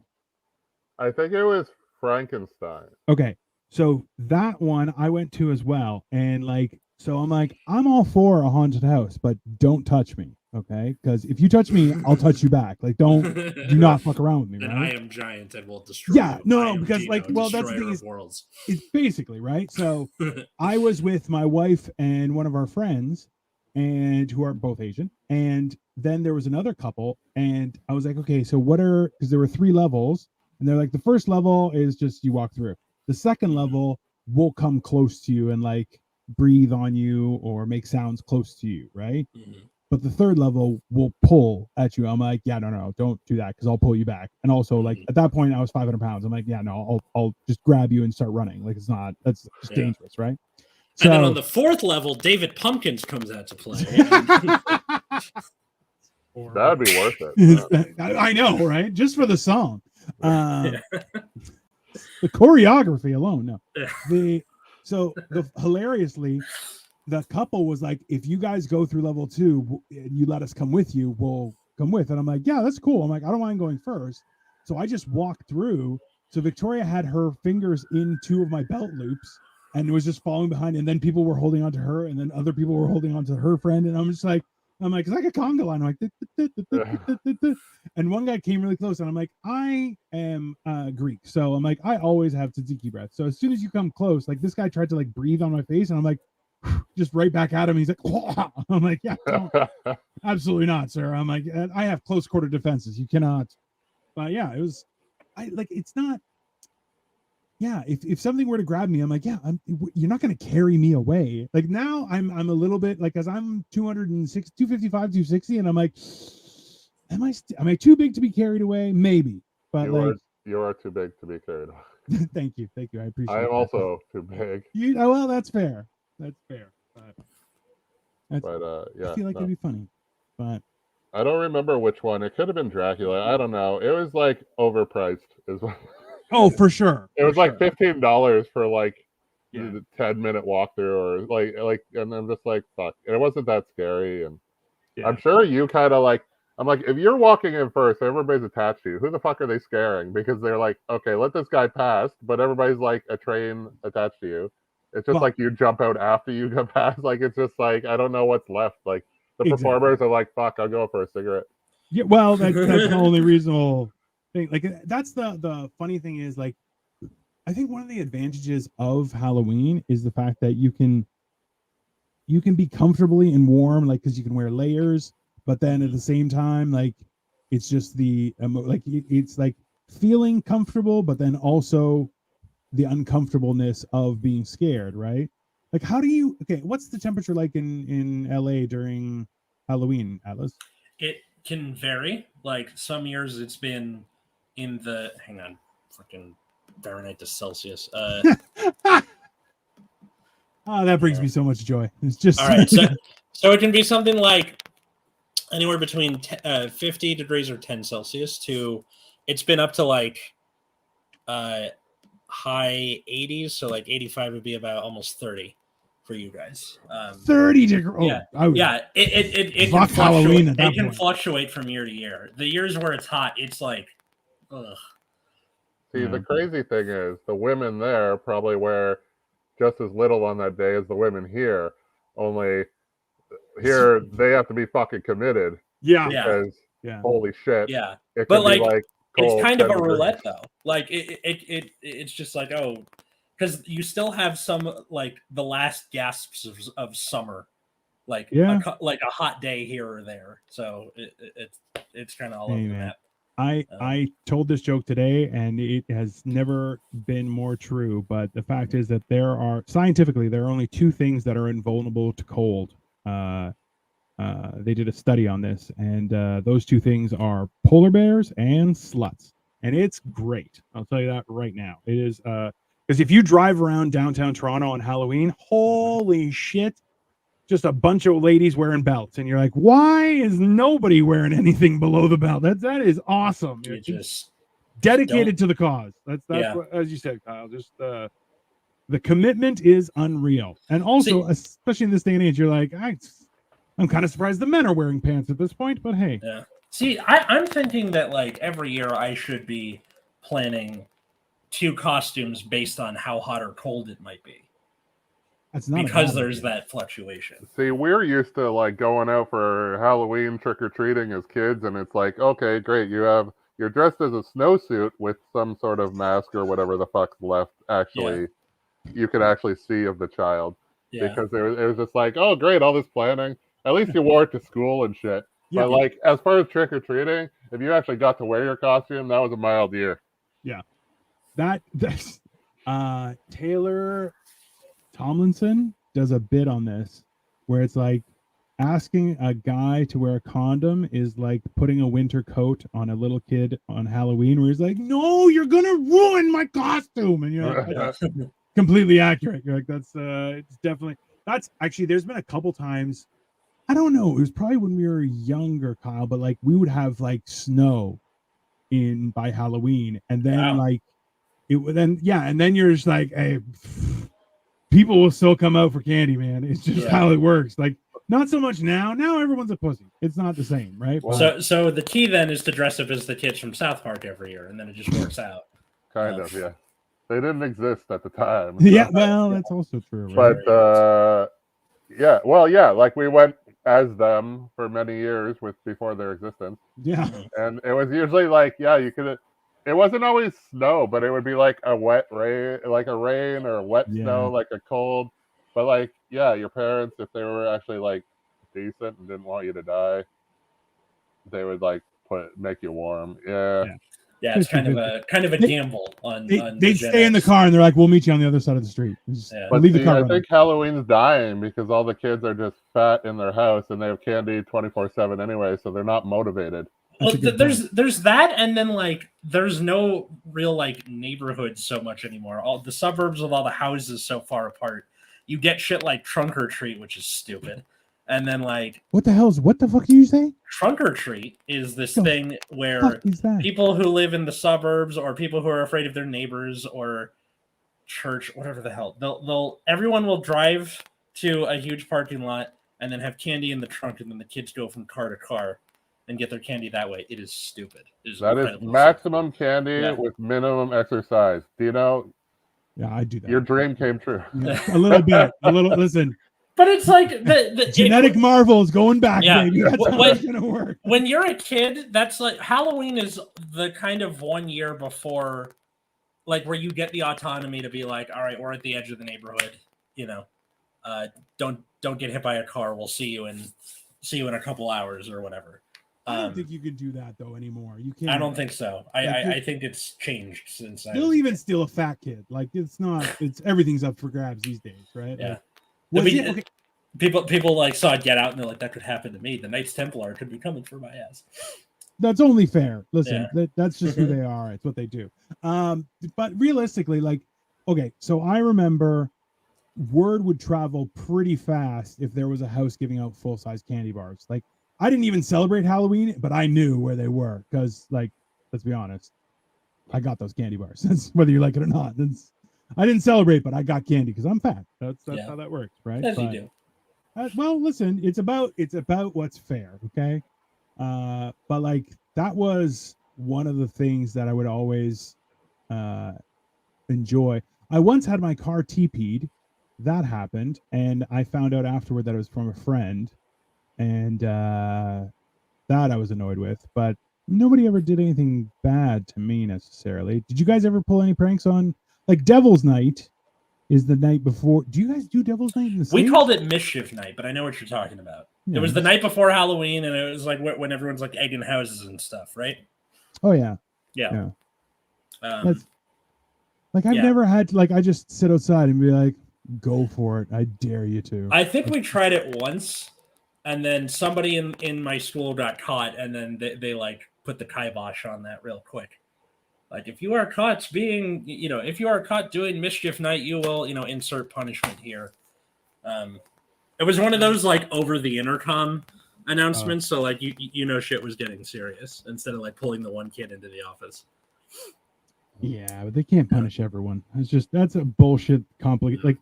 I think it was Frankenstein. Okay, so that one I went to as well, and like, so I'm like, I'm all for a haunted house, but don't touch me, okay? Because if you touch me, I'll touch you back. Like, do not fuck around with me. And right? I am giant and will destroy. Yeah, you. no, because like, well, that's the thing is, worlds. it's basically right. So I was with my wife and one of our friends, and who are both Asian, and then there was another couple, and I was like, okay, so what are, because there were 3 levels, and they're like, the first level is just you walk through. The second level will come close to you and like breathe on you or make sounds close to you, right? Mm-hmm. But the third level will pull at you. I'm like, yeah, no, don't do that because I'll pull you back. And also, like at that point, I was 500 pounds. I'm like, yeah, no, I'll just grab you and start running. Like that's just dangerous, right? So, and then on the 4th level, David Pumpkins comes out to play. That'd be worth it. I know, right? Just for the song. The choreography alone, no. Hilariously, the couple was like, if you guys go through level 2 and you let us come with you, we'll come with. And I'm like, yeah, that's cool. I'm like, I don't mind going first. So I just walked through. So Victoria had her fingers in 2 of my belt loops and was just following behind. And then people were holding onto her, and then other people were holding onto her friend. And I'm like, it's like a conga line. I'm like, and one guy came really close, and I'm like, I am Greek, so I'm like, I always have tzatziki breath. So as soon as you come close, like this guy tried to like breathe on my face, and I'm like, just right back at him. He's like, oh. I'm like, yeah, absolutely not, sir. I'm like, I have close quarter defenses. You cannot. But yeah, it was, it's not. Yeah, if something were to grab me, I'm like, yeah, you're not going to carry me away. Like now I'm a little bit like, cause I'm 206, 255, 260. And I'm like, am I too big to be carried away? Maybe, but you are too big to be carried away. Thank you. I appreciate it. I am also too big. Well, that's fair. But yeah, I feel like it'd be funny, but I don't remember which one. It could have been Dracula. I don't know. It was like overpriced as well. Oh, for sure. It was like $15 for like the 10-minute walkthrough, or like, and I'm just like, fuck. And it wasn't that scary, and I'm sure you kind of like. I'm like, if you're walking in first, everybody's attached to you. Who the fuck are they scaring? Because they're like, okay, let this guy pass, but everybody's like a train attached to you. It's just like you jump out after you go past. Like it's just like I don't know what's left. Like the performers are like, fuck, I'll go for a cigarette. Yeah, well, that's the only reasonable thing. Like that's the funny thing is, like, I think one of the advantages of Halloween is the fact that you can be comfortably and warm, like, because you can wear layers, but then at the same time, like, it's just it's like feeling comfortable, but then also the uncomfortableness of being scared, right? Like, what's the temperature like in LA during Halloween, Atlas? It can vary. Like some years it's been in the fucking Fahrenheit to Celsius. That brings me so much joy. It's just all right. So it can be something like anywhere between 50 degrees or 10 Celsius to it's been up to like high 80s. So like 85 would be about almost 30 for you guys. 30 degrees. It can fluctuate. It can fluctuate from year to year. The years where it's hot, it's like, ugh. See, the crazy thing is the women there probably wear just as little on that day as the women here. Only here they have to be fucking committed. Yeah. Because holy shit. Yeah. But like it's kind of a roulette though. Like it's just like, oh, because you still have some like the last gasps of summer, like Yeah. like a hot day here or there. So it's kind of all over the map. I told this joke today, and it has never been more true. But the fact is that there are only two things that are invulnerable to cold. They did a study on this, and those two things are polar bears and sluts, and it's great. I'll tell you that right now. It is because if you drive around downtown Toronto on Halloween, holy shit, just a bunch of ladies wearing belts, and you're like, why is nobody wearing anything below the belt? That is awesome. You just dedicated to the cause. That's what, as you said, Kyle. Just the commitment is unreal, and also especially in this day and age, you're like, I'm kind of surprised the men are wearing pants at this point, but hey. Yeah. See, I'm thinking that like every year I should be planning 2 costumes based on how hot or cold it might be. That's not because there's that fluctuation. See, we're used to like going out for Halloween trick or treating as kids, and it's like, okay, great, you're dressed as a snowsuit with some sort of mask or whatever the fuck's left. Actually, you could actually see of the child because it was just like, oh, great, all this planning. At least you wore it to school and shit. But like, as far as trick or treating, if you actually got to wear your costume, that was a mild year. Yeah, that's Taylor Tomlinson does a bit on this where it's like asking a guy to wear a condom is like putting a winter coat on a little kid on Halloween, where he's like, no, you're gonna ruin my costume, and you're like, that's completely accurate. You're like, it's definitely, that's actually, there's been a couple times, I don't know, it was probably when we were younger, Kyle, but like we would have like snow by Halloween, and then like it would then and then you're just like, hey, people will still come out for candy, man. It's just how it works. Like, not so much now. Now everyone's a pussy. It's not the same, right? So the key then is to dress up as the kids from South Park every year, and then it just works out. Kind of, yeah. They didn't exist at the time. So. Yeah, well, that's also true. Right? But like we went as them for many years before their existence. Yeah. And it was usually like, you could. It wasn't always snow, but it would be like a wet rain, like a rain or a wet snow, like a cold. But like, your parents, if they were actually like decent and didn't want you to die, they would like make you warm. Yeah, it's kind of a gamble on. They'd stay in the car and they're like, "We'll meet you on the other side of the street." But leave the car running. I think Halloween's dying because all the kids are just fat in their house and they have candy 24/7 anyway, so they're not motivated. Well, there's that, and then like there's no real like neighborhood so much anymore. All the suburbs with all the houses so far apart, you get shit like trunk or treat, which is stupid. And then like what the fuck do you say? Trunk or treat is this thing where people who live in the suburbs or people who are afraid of their neighbors or church, whatever the hell, everyone will drive to a huge parking lot and then have candy in the trunk, and then the kids go from car to car and get their candy that way. It is stupid. That is maximum candy with minimum exercise. Do you know? Yeah, I do that. Your dream came true. Yeah, a little bit. Listen. But it's like the genetic marvels going back, baby. That's how it's gonna work. When you're a kid, that's like Halloween is the kind of 1 year before, like where you get the autonomy to be like, all right, we're at the edge of the neighborhood. Don't get hit by a car. We'll see you in a couple hours or whatever. I don't think you can do that though anymore. You can't. I don't think so. I think it's changed since. They'll even steal a fat kid. Like it's not. It's everything's up for grabs these days, right? Yeah. Like, People like saw Get Out and they're like, that could happen to me. The Knights Templar could be coming for my ass. That's only fair. Listen, that's just who they are. It's what they do. But realistically, like, okay, so I remember word would travel pretty fast if there was a house giving out full-size candy bars. Like, I didn't even celebrate Halloween, but I knew where they were because, like, let's be honest, I got those candy bars. That's whether you like it or not. I didn't celebrate, but I got candy because I'm fat. That's how that works, right? As you do. Well, listen, it's about what's fair, okay? But like that was one of the things that I would always enjoy. I once had my car TP'd. That happened, and I found out afterward that it was from a friend, and that I was annoyed with. But nobody ever did anything bad to me necessarily. Did you guys ever pull any pranks on like Devil's Night? is the night before. Do you guys do Devil's Night in the We States? called it Mischief Night, but I know what you're talking about. Yeah, It was the night before Halloween, and it was like when everyone's like egging houses and stuff, right? Oh yeah. Yeah. That's like I've never had to, like I just sit outside and be like, go for it. I dare you to. I think we tried it once, and then somebody in my school got caught, and then they like put the kibosh on that real quick. Like, if you are caught being, if you are caught doing Mischief Night, you will, insert punishment here. It was one of those like over the intercom announcements, so like shit was getting serious instead of like pulling the one kid into the office. Yeah, but they can't punish everyone. That's a bullshit complicated. Like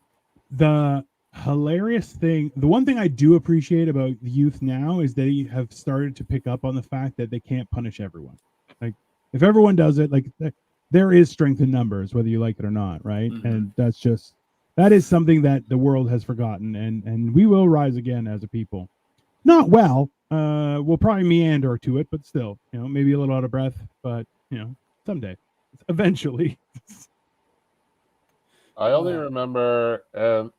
the hilarious thing, the one thing I do appreciate about the youth now is they have started to pick up on the fact that they can't punish everyone. Like if everyone does it, like there is strength in numbers, whether you like it or not, right? Mm-hmm. And that is something that the world has forgotten, and we will rise again as a people. Not well. We'll probably meander to it, but still, maybe a little out of breath, but someday, eventually. I only remember, and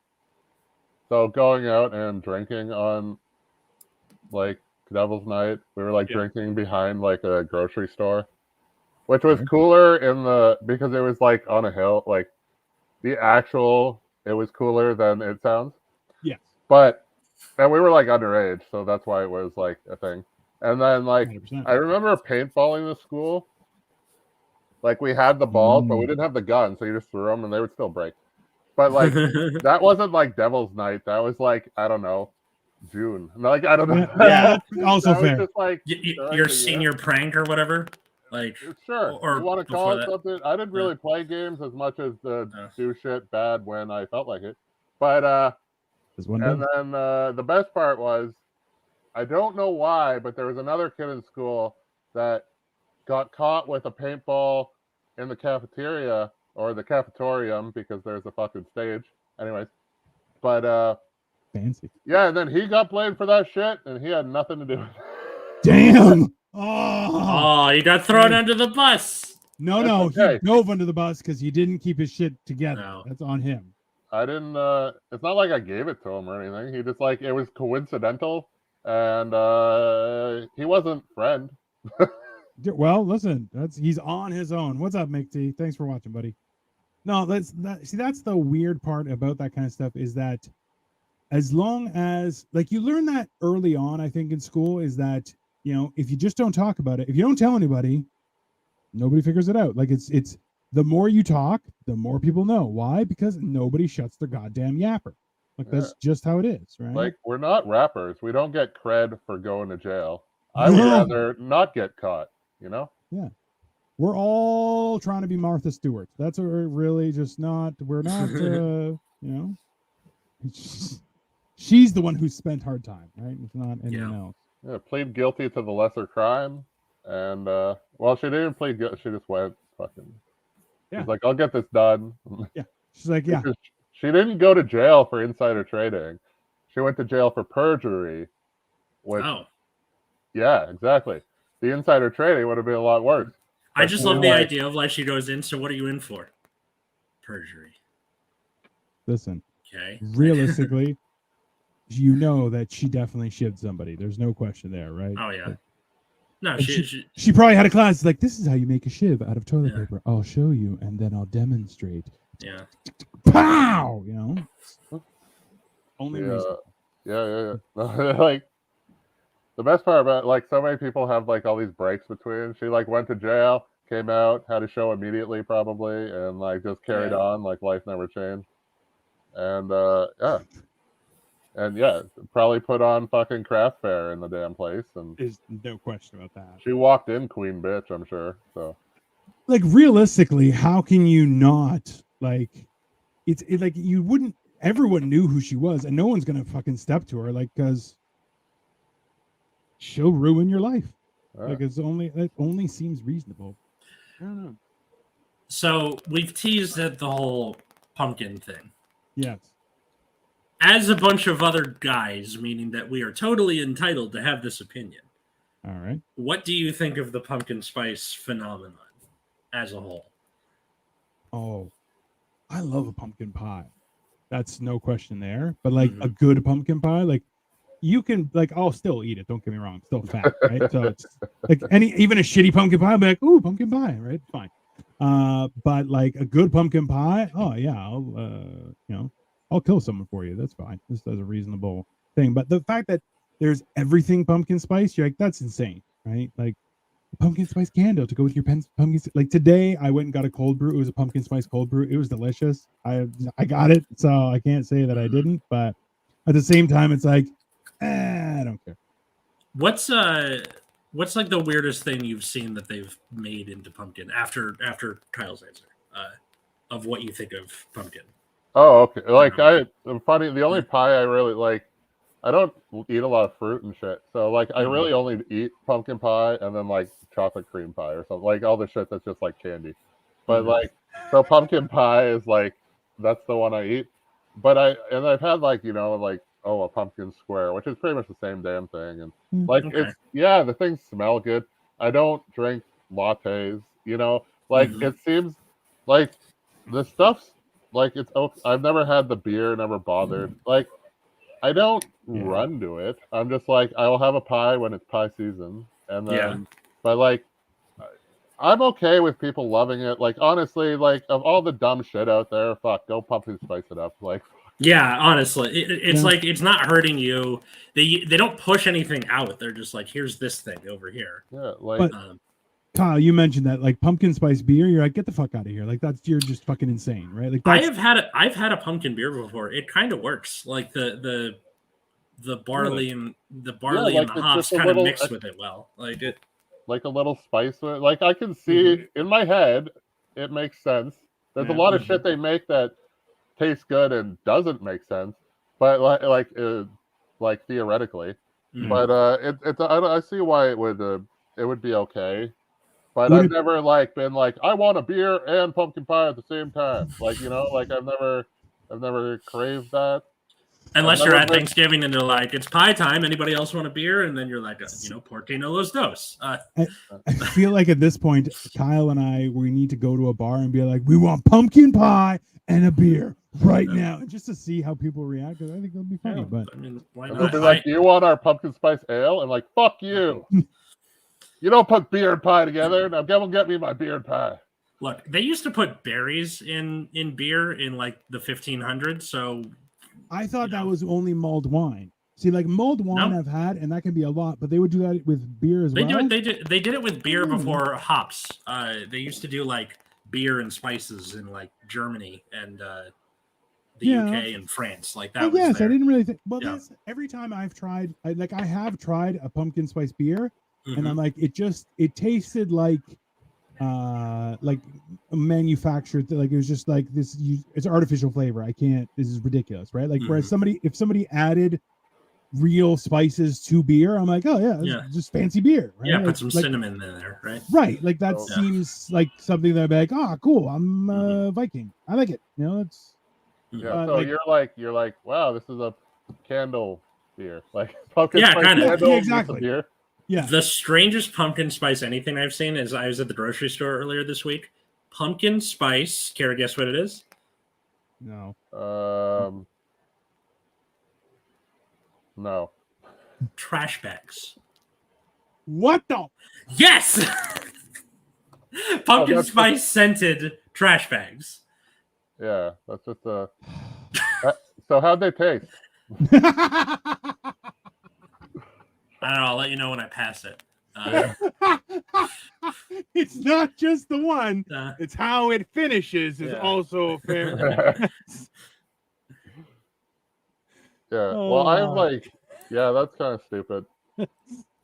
so going out and drinking on like Devil's Night, we were like drinking behind like a grocery store, which was cooler because it was like on a hill, like it was cooler than it sounds. Yes. And we were like underage, so that's why it was like a thing. And then like 100%. I remember paintballing the school. Like we had the balls, but we didn't have the gun, so you just threw them and they would still break. But like that wasn't like Devil's Night. That was like, I don't know, June. Like I don't know. Yeah, also fair. Just like your senior prank or whatever. Like sure, or you want to call it something? I didn't really Yeah. play games as much as do shit bad when I felt like it. But and then the best part was, I don't know why, but there was another kid in school that got caught with a paintball in the cafeteria or the cafetorium because there's a fucking stage. Anyways, but fancy. Yeah, and then he got blamed for that shit, and he had nothing to do with it. Damn. Oh, you got thrown under the bus. No, he dove under the bus because he didn't keep his shit together. No. That's on him. I didn't. It's not like I gave it to him or anything. He just like it was coincidental, and he wasn't friend. Well, listen, he's on his own. What's up, Mick T? Thanks for watching, buddy. No, that's the weird part about that kind of stuff is that as long as like you learn that early on, I think in school is that if you just don't talk about it, if you don't tell anybody, nobody figures it out. Like it's the more you talk, the more people know. Why? Because nobody shuts their goddamn yapper. Like that's just how it is, right? Like we're not rappers. We don't get cred for going to jail. I would rather not get caught. Yeah. We're all trying to be Martha Stewart. That's what we're really just not. We're not. She's the one who spent hard time, right? It's not anyone else. Yeah, plead guilty to the lesser crime, and well, she didn't plead guilty. She just went fucking. Yeah. She's like, I'll get this done. Yeah. She's like, yeah. She didn't go to jail for insider trading. She went to jail for perjury. Which, yeah, exactly. The insider trading would have been a lot worse. I just love the idea of like she goes in. So what are you in for? Perjury. Listen. Okay. Realistically, you know that she definitely shivved somebody. There's no question there, right? Oh yeah. No, she probably had a class like, this is how you make a shiv out of toilet paper. I'll show you, and then I'll demonstrate. Yeah. Pow! Only reason. Yeah. Like the best part about like so many people have like all these breaks between. She like went to jail, came out, had a show immediately probably, and like just carried on like life never changed. And probably put on fucking craft fair in the damn place. And there's no question about that. She walked in queen bitch, I'm sure. So like realistically, how can you not like it's like you wouldn't everyone knew who she was and no one's gonna fucking step to her like because she'll ruin your life. Like it only seems reasonable. I don't know. So we've teased at the whole pumpkin thing. Yes. As a bunch of other guys, meaning that we are totally entitled to have this opinion. All right. What do you think of the pumpkin spice phenomenon as a whole? Oh, I love a pumpkin pie. That's no question there. But like a Mhm. good pumpkin pie, like you can like I'll still eat it. Don't get me wrong, I'm still fat, right? So it's like even a shitty pumpkin pie, I'll be like, ooh, pumpkin pie, right? Fine. But like a good pumpkin pie, oh yeah, I'll kill someone for you. That's fine. This is a reasonable thing. But the fact that there's everything pumpkin spice, you're like, that's insane, right? Like pumpkin spice candle to go with your pumpkin. Like today, I went and got a cold brew. It was a pumpkin spice cold brew. It was delicious. I got it, so I can't say that I didn't. But at the same time, it's like, I don't care. What's like the weirdest thing you've seen that they've made into pumpkin after Kyle's answer of what you think of pumpkin? Oh, okay. Like I'm funny. The only pie I really like, I don't eat a lot of fruit and shit. So like I really only eat pumpkin pie and then like chocolate cream pie or something. Like all the shit that's just like candy. But like so pumpkin pie is like that's the one I eat. But I've had like, like a pumpkin square, which is pretty much the same damn thing. And like it's the things smell good. I don't drink lattes, like it seems like the stuff's like it's I've never had the beer, never bothered. Like I don't run to it. I'm just like I will have a pie when it's pie season, and then but like I'm okay with people loving it. Like honestly, like of all the dumb shit out there, fuck, go pumpkin spice it up. Like yeah, honestly, it's like it's not hurting you. They don't push anything out. They're just like, here's this thing over here. Yeah, like. But, Kyle, you mentioned that like pumpkin spice beer. You're like, get the fuck out of here. Like you're just fucking insane, right? Like I've had a pumpkin beer before. It kind of works. Like the barley and the hops kind of mix with it well. Like it, like a little spice. Like I can see in my head, it makes sense. There's a lot of shit they make that tastes good and doesn't make sense, but like theoretically. But I see why it would be okay. But I've never like been like I want a beer and pumpkin pie at the same time. Like like I've never craved that. Unless you're at Thanksgiving and they're like, it's pie time. Anybody else want a beer? And then you're like, porque no los dos. I feel like at this point, Kyle and we need to go to a bar and be like, we want pumpkin pie and a beer right now, and just to see how people react. I think it'll be funny. But I mean, why not? They'll be like, do you want our pumpkin spice ale? And like, fuck you. You don't put beer and pie together. Now come and get me my beer and pie. Look, they used to put berries in beer in like the 1500s. So I thought that was only mulled wine. See, like mulled wine I've had, and that can be a lot, but they would do that with beer as well. They did it with beer before hops. They used to do like beer and spices in like Germany and the UK and France. Like that. Yes, I didn't really think. Well, every time I've tried, I have tried a pumpkin spice beer. And I'm like, it tasted like manufactured, like it was just like this. It's artificial flavor. This is ridiculous, right? Like, whereas if somebody added real spices to beer, I'm like, oh yeah, just fancy beer, right? Yeah, put some cinnamon in there, right? Right, like that seems like something that I'd be like, oh, cool, I'm Viking, I like it. It's so you're like, wow, this is a candle beer, like pumpkin spice kind of, exactly. Beer. Yeah. The strangest pumpkin spice anything I've seen is I was at the grocery store earlier this week. Pumpkin spice. Care to guess what it is? No. No. Trash bags. What the? Yes. Pumpkin spice scented trash bags. Yeah, that's just a. So how'd they taste? I don't know. I'll let you know when I pass it. It's not just the one. It's how it finishes is also fair. Well, I'm like, that's kind of stupid.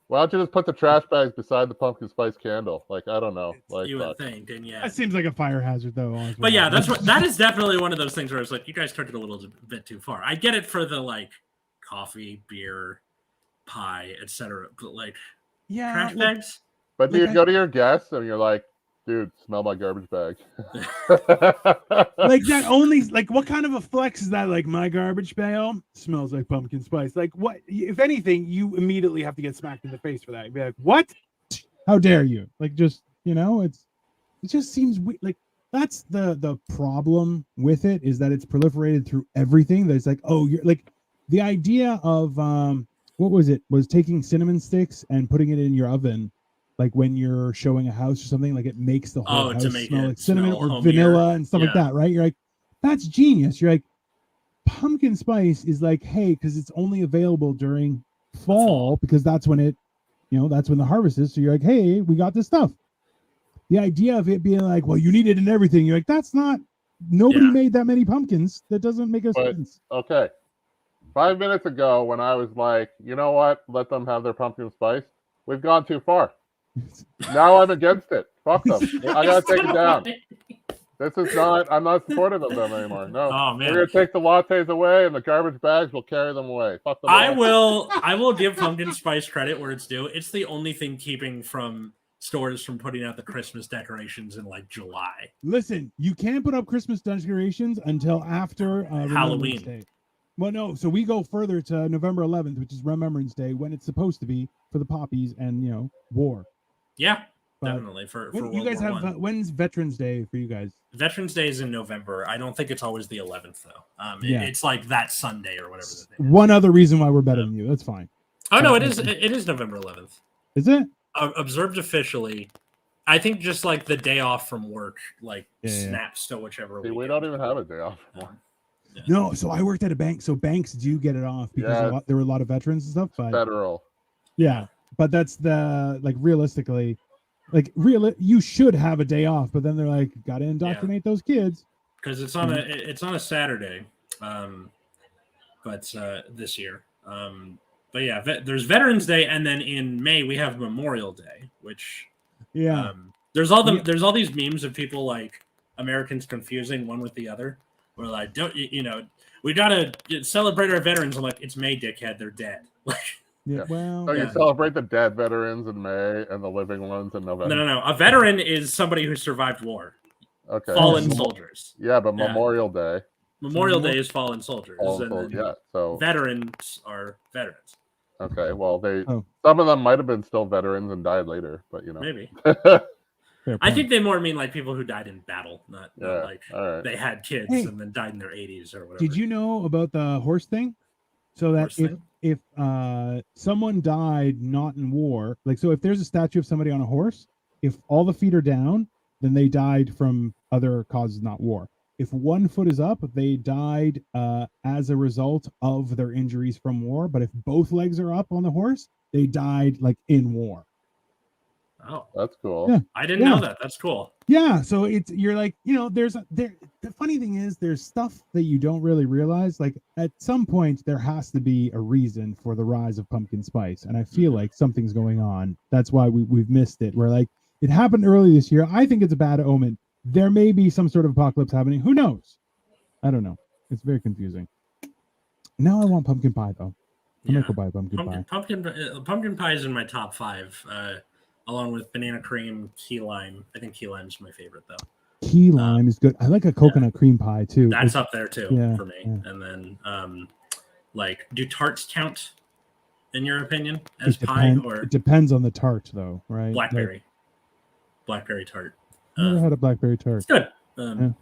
Why don't you just put the trash bags beside the pumpkin spice candle? Like, I don't know. Like, you would think, didn't you? That seems like a fire hazard, though. Honestly. But yeah, that is definitely one of those things where it's like, you guys took it a little bit too far. I get it for the like coffee, beer, pie, etc. But like, trash bags. But do you go to your guests and you're like, dude, smell my garbage bag? Like that only, like what kind of a flex is that? Like my garbage bag smells like pumpkin spice. Like what? If anything, you immediately have to get smacked in the face for that. You'd be like, what? How dare you? Like just, it just seems weird. Like the problem with it, is that it's proliferated through everything. There's like, oh, you're like, the idea of what was it? Was taking cinnamon sticks and putting it in your oven, like when you're showing a house or something, like it makes the whole house smell like cinnamon or homier. vanilla and stuff like that, right? You're like, that's genius. You're like, pumpkin spice is like, hey, because it's only available during fall, because that's when it, that's when the harvest is. So you're like, hey, we got this stuff. The idea of it being like, well, you need it in everything. You're like, that's not. Nobody made that many pumpkins. That doesn't make sense. Okay. 5 minutes ago, when I was like, you know what, let them have their pumpkin spice, we've gone too far. Now I'm against it. Fuck them. I gotta take it down. This is not. I'm not supportive of them anymore. No. Oh man. We're gonna take the lattes away, and the garbage bags will carry them away. Fuck them. I will give pumpkin spice credit where it's due. It's the only thing keeping from stores from putting out the Christmas decorations in like July. Listen, you can't put up Christmas decorations until after Halloween Day. Well, no, so we go further to November 11th, which is Remembrance Day, when it's supposed to be for the poppies and war. Yeah, but definitely for you guys have when's Veterans Day for you guys? Veterans Day is in November. I don't think it's always the 11th though. It's like that Sunday or whatever. One other reason why we're better than you. That's fine. Oh no, it is. It is November 11th. Is it? Observed officially. I think just like the day off from work, snaps to whichever. See, we don't even have a day off. Yeah. No, so I worked at a bank, so banks do get it off because there were a lot of veterans and stuff. But federal. Yeah, but that's the realistically, you should have a day off, but then they're like, got to indoctrinate those kids because it's on a Saturday, but this year, but yeah, there's Veterans Day, and then in May we have Memorial Day, which there's all these memes of people like Americans confusing one with the other. We're like, we gotta celebrate our veterans. I'm like, it's May, dickhead. They're dead. Yeah, well, so you celebrate the dead veterans in May and the living ones in November. No. A veteran is somebody who survived war. Okay. Fallen soldiers. Yeah, but Memorial Day. Memorial Day is fallen soldiers. So veterans are veterans. Okay, well, some of them might have been still veterans and died later, but maybe. I think they more mean like people who died in battle, not like they had kids and then died in their 80s or whatever. Did you know about the horse thing? So that if someone died not in war, so if there's a statue of somebody on a horse, if all the feet are down, then they died from other causes, not war. If one foot is up, they died as a result of their injuries from war. But if both legs are up on the horse, they died in war. Oh, that's cool. Yeah. I didn't know that. That's cool. Yeah. So you're like, the funny thing is there's stuff that you don't really realize. Like at some point there has to be a reason for the rise of pumpkin spice. And I feel like something's going on. That's why we've missed it. We're like, it happened early this year. I think it's a bad omen. There may be some sort of apocalypse happening. Who knows? I don't know. It's very confusing. Now I want pumpkin pie though. I'm gonna go buy pumpkin pie. Pumpkin pie is in my top 5. Along with banana cream, key lime. I think key lime is my favorite, though. Key lime is good. I like a coconut cream pie, too. That's up there, too, for me. Yeah. And then, do tarts count, in your opinion, as pie? Or it depends on the tart, though, right? Blackberry. Blackberry tart. I never had a blackberry tart. It's good. But,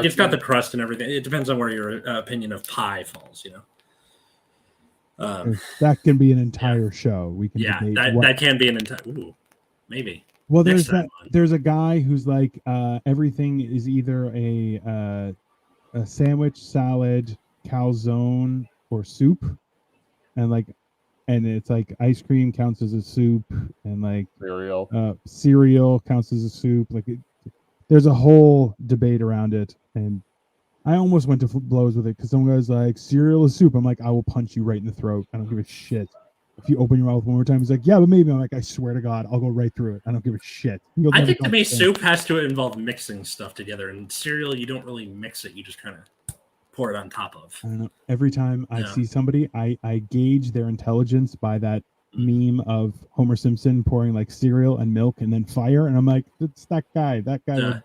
it's got the crust and everything. It depends on where your opinion of pie falls, that can be an entire show. We can that can be an entire maybe. Well, there's a guy who's like everything is either a sandwich, salad, calzone, or soup, and it's like ice cream counts as a soup, and cereal counts as a soup. There's a whole debate around it, and I almost went to blows with it because some guy's like, cereal is soup. I'm like, I will punch you right in the throat. I don't give a shit. If you open your mouth one more time, he's like, yeah, but maybe. I'm like, I swear to God, I'll go right through it. I don't give a shit. I think to me, soup has to involve mixing stuff together. And cereal, you don't really mix it. You just kind of pour it on top of. I don't know. Every time I see somebody, I gauge their intelligence by that meme of Homer Simpson pouring cereal and milk and then fire, and I'm like, it's that guy. That guy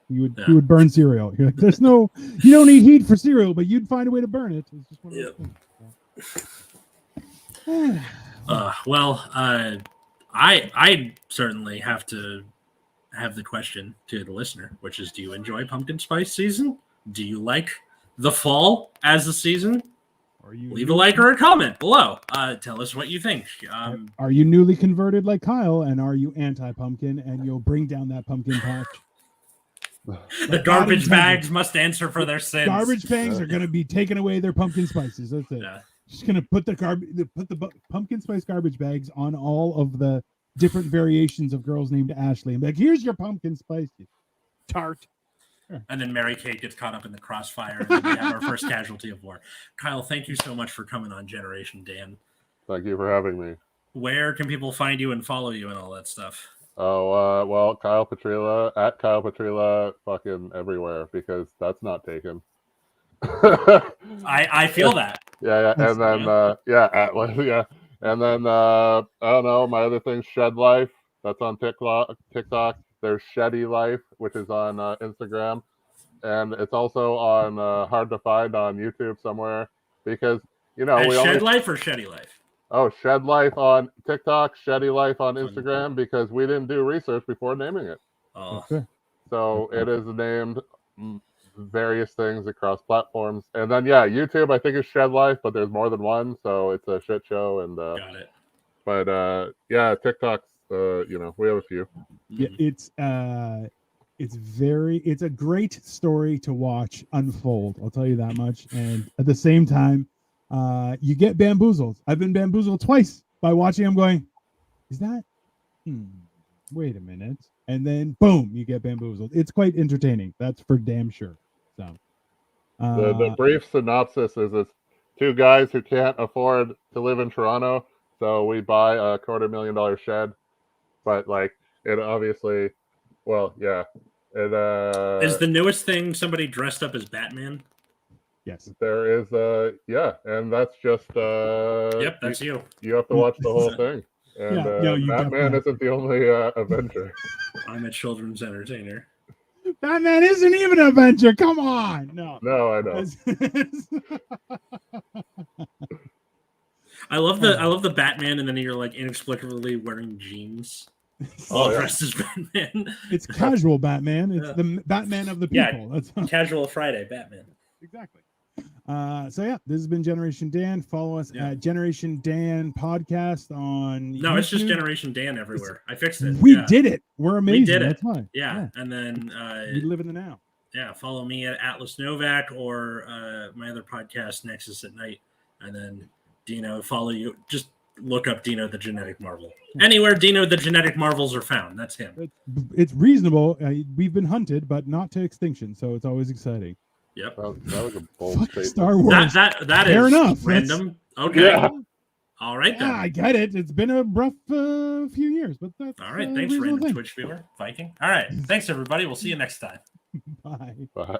he would burn cereal. You're like, you don't need heat for cereal, but you'd find a way to burn it. It's just one of those things. I certainly have to have the question to the listener, which is, do you enjoy pumpkin spice season? Do you like the fall as the season? Leave a like or a comment below. Tell us what you think. Are you newly converted like Kyle, and are you anti-pumpkin, and you'll bring down that pumpkin patch? The garbage bags must answer for their sins. Garbage bags are going to be taking away their pumpkin spices. That's it. Yeah. Just going to put the pumpkin spice garbage bags on all of the different variations of girls named Ashley, and be like, here's your pumpkin spice, you tart. And then Mary Kate gets caught up in the crossfire, and then we have our first casualty of war. Kyle, thank you so much for coming on Generation Dan. Thank you for having me. Where can people find you and follow you and all that stuff? Oh, well, Kyle Petryla, at Kyle Petryla, fucking everywhere, because that's not taken. I feel that. Yeah, and then and then I don't know, my other thing, Shed Life, that's on TikTok. There's Sheddy Life, which is on Instagram, and it's also on hard to find on YouTube somewhere, because we Shed Life or Sheddy Life? Oh, Shed Life on TikTok, Sheddy Life on Instagram, because we didn't do research before naming it. Oh, so it is named various things across platforms, and then YouTube I think is Shed Life, but there's more than one, so it's a shit show. And got it. But TikTok's we have a few. Yeah, it's a great story to watch unfold. I'll tell you that much. And at the same time, you get bamboozled. I've been bamboozled twice by watching them going, is that? Wait a minute. And then boom, you get bamboozled. It's quite entertaining. That's for damn sure. So the brief synopsis is it's two guys who can't afford to live in Toronto, so we buy a $250,000 shed. But it obviously, it is the newest thing somebody dressed up as Batman? Yes, there is. And that's just. Yep, that's you. You have to watch the whole thing. And Batman isn't the only Avenger. I'm a children's entertainer. Batman isn't even an Avenger. Come on, no, I know. I love the Batman, and then you're inexplicably wearing jeans. Dressed as Batman. It's casual Batman. It's the Batman of the people. That's casual Friday Batman. Exactly. This has been Generation Dan. Follow us at Generation Dan Podcast on No, YouTube. it's just Generation Dan everywhere. I fixed it. We did it. We're amazing. We did it. That's why. Yeah. And then we live in the now. Yeah, follow me at Atlas Novak or my other podcast, Nexus at Night. And then Dino, follow you. Just look up Dino the Genetic Marvel. Anywhere Dino the Genetic Marvels are found, that's him. It's reasonable. We've been hunted, but not to extinction, so it's always exciting. Yep. That was a bold statement. Star Wars. That Fair is enough. random. Okay. Yeah. All right then. I get it. It's been a rough few years, but that's all right. Thanks, random Twitch viewer, Viking. All right. Thanks, everybody. We'll see you next time. Bye. Bye.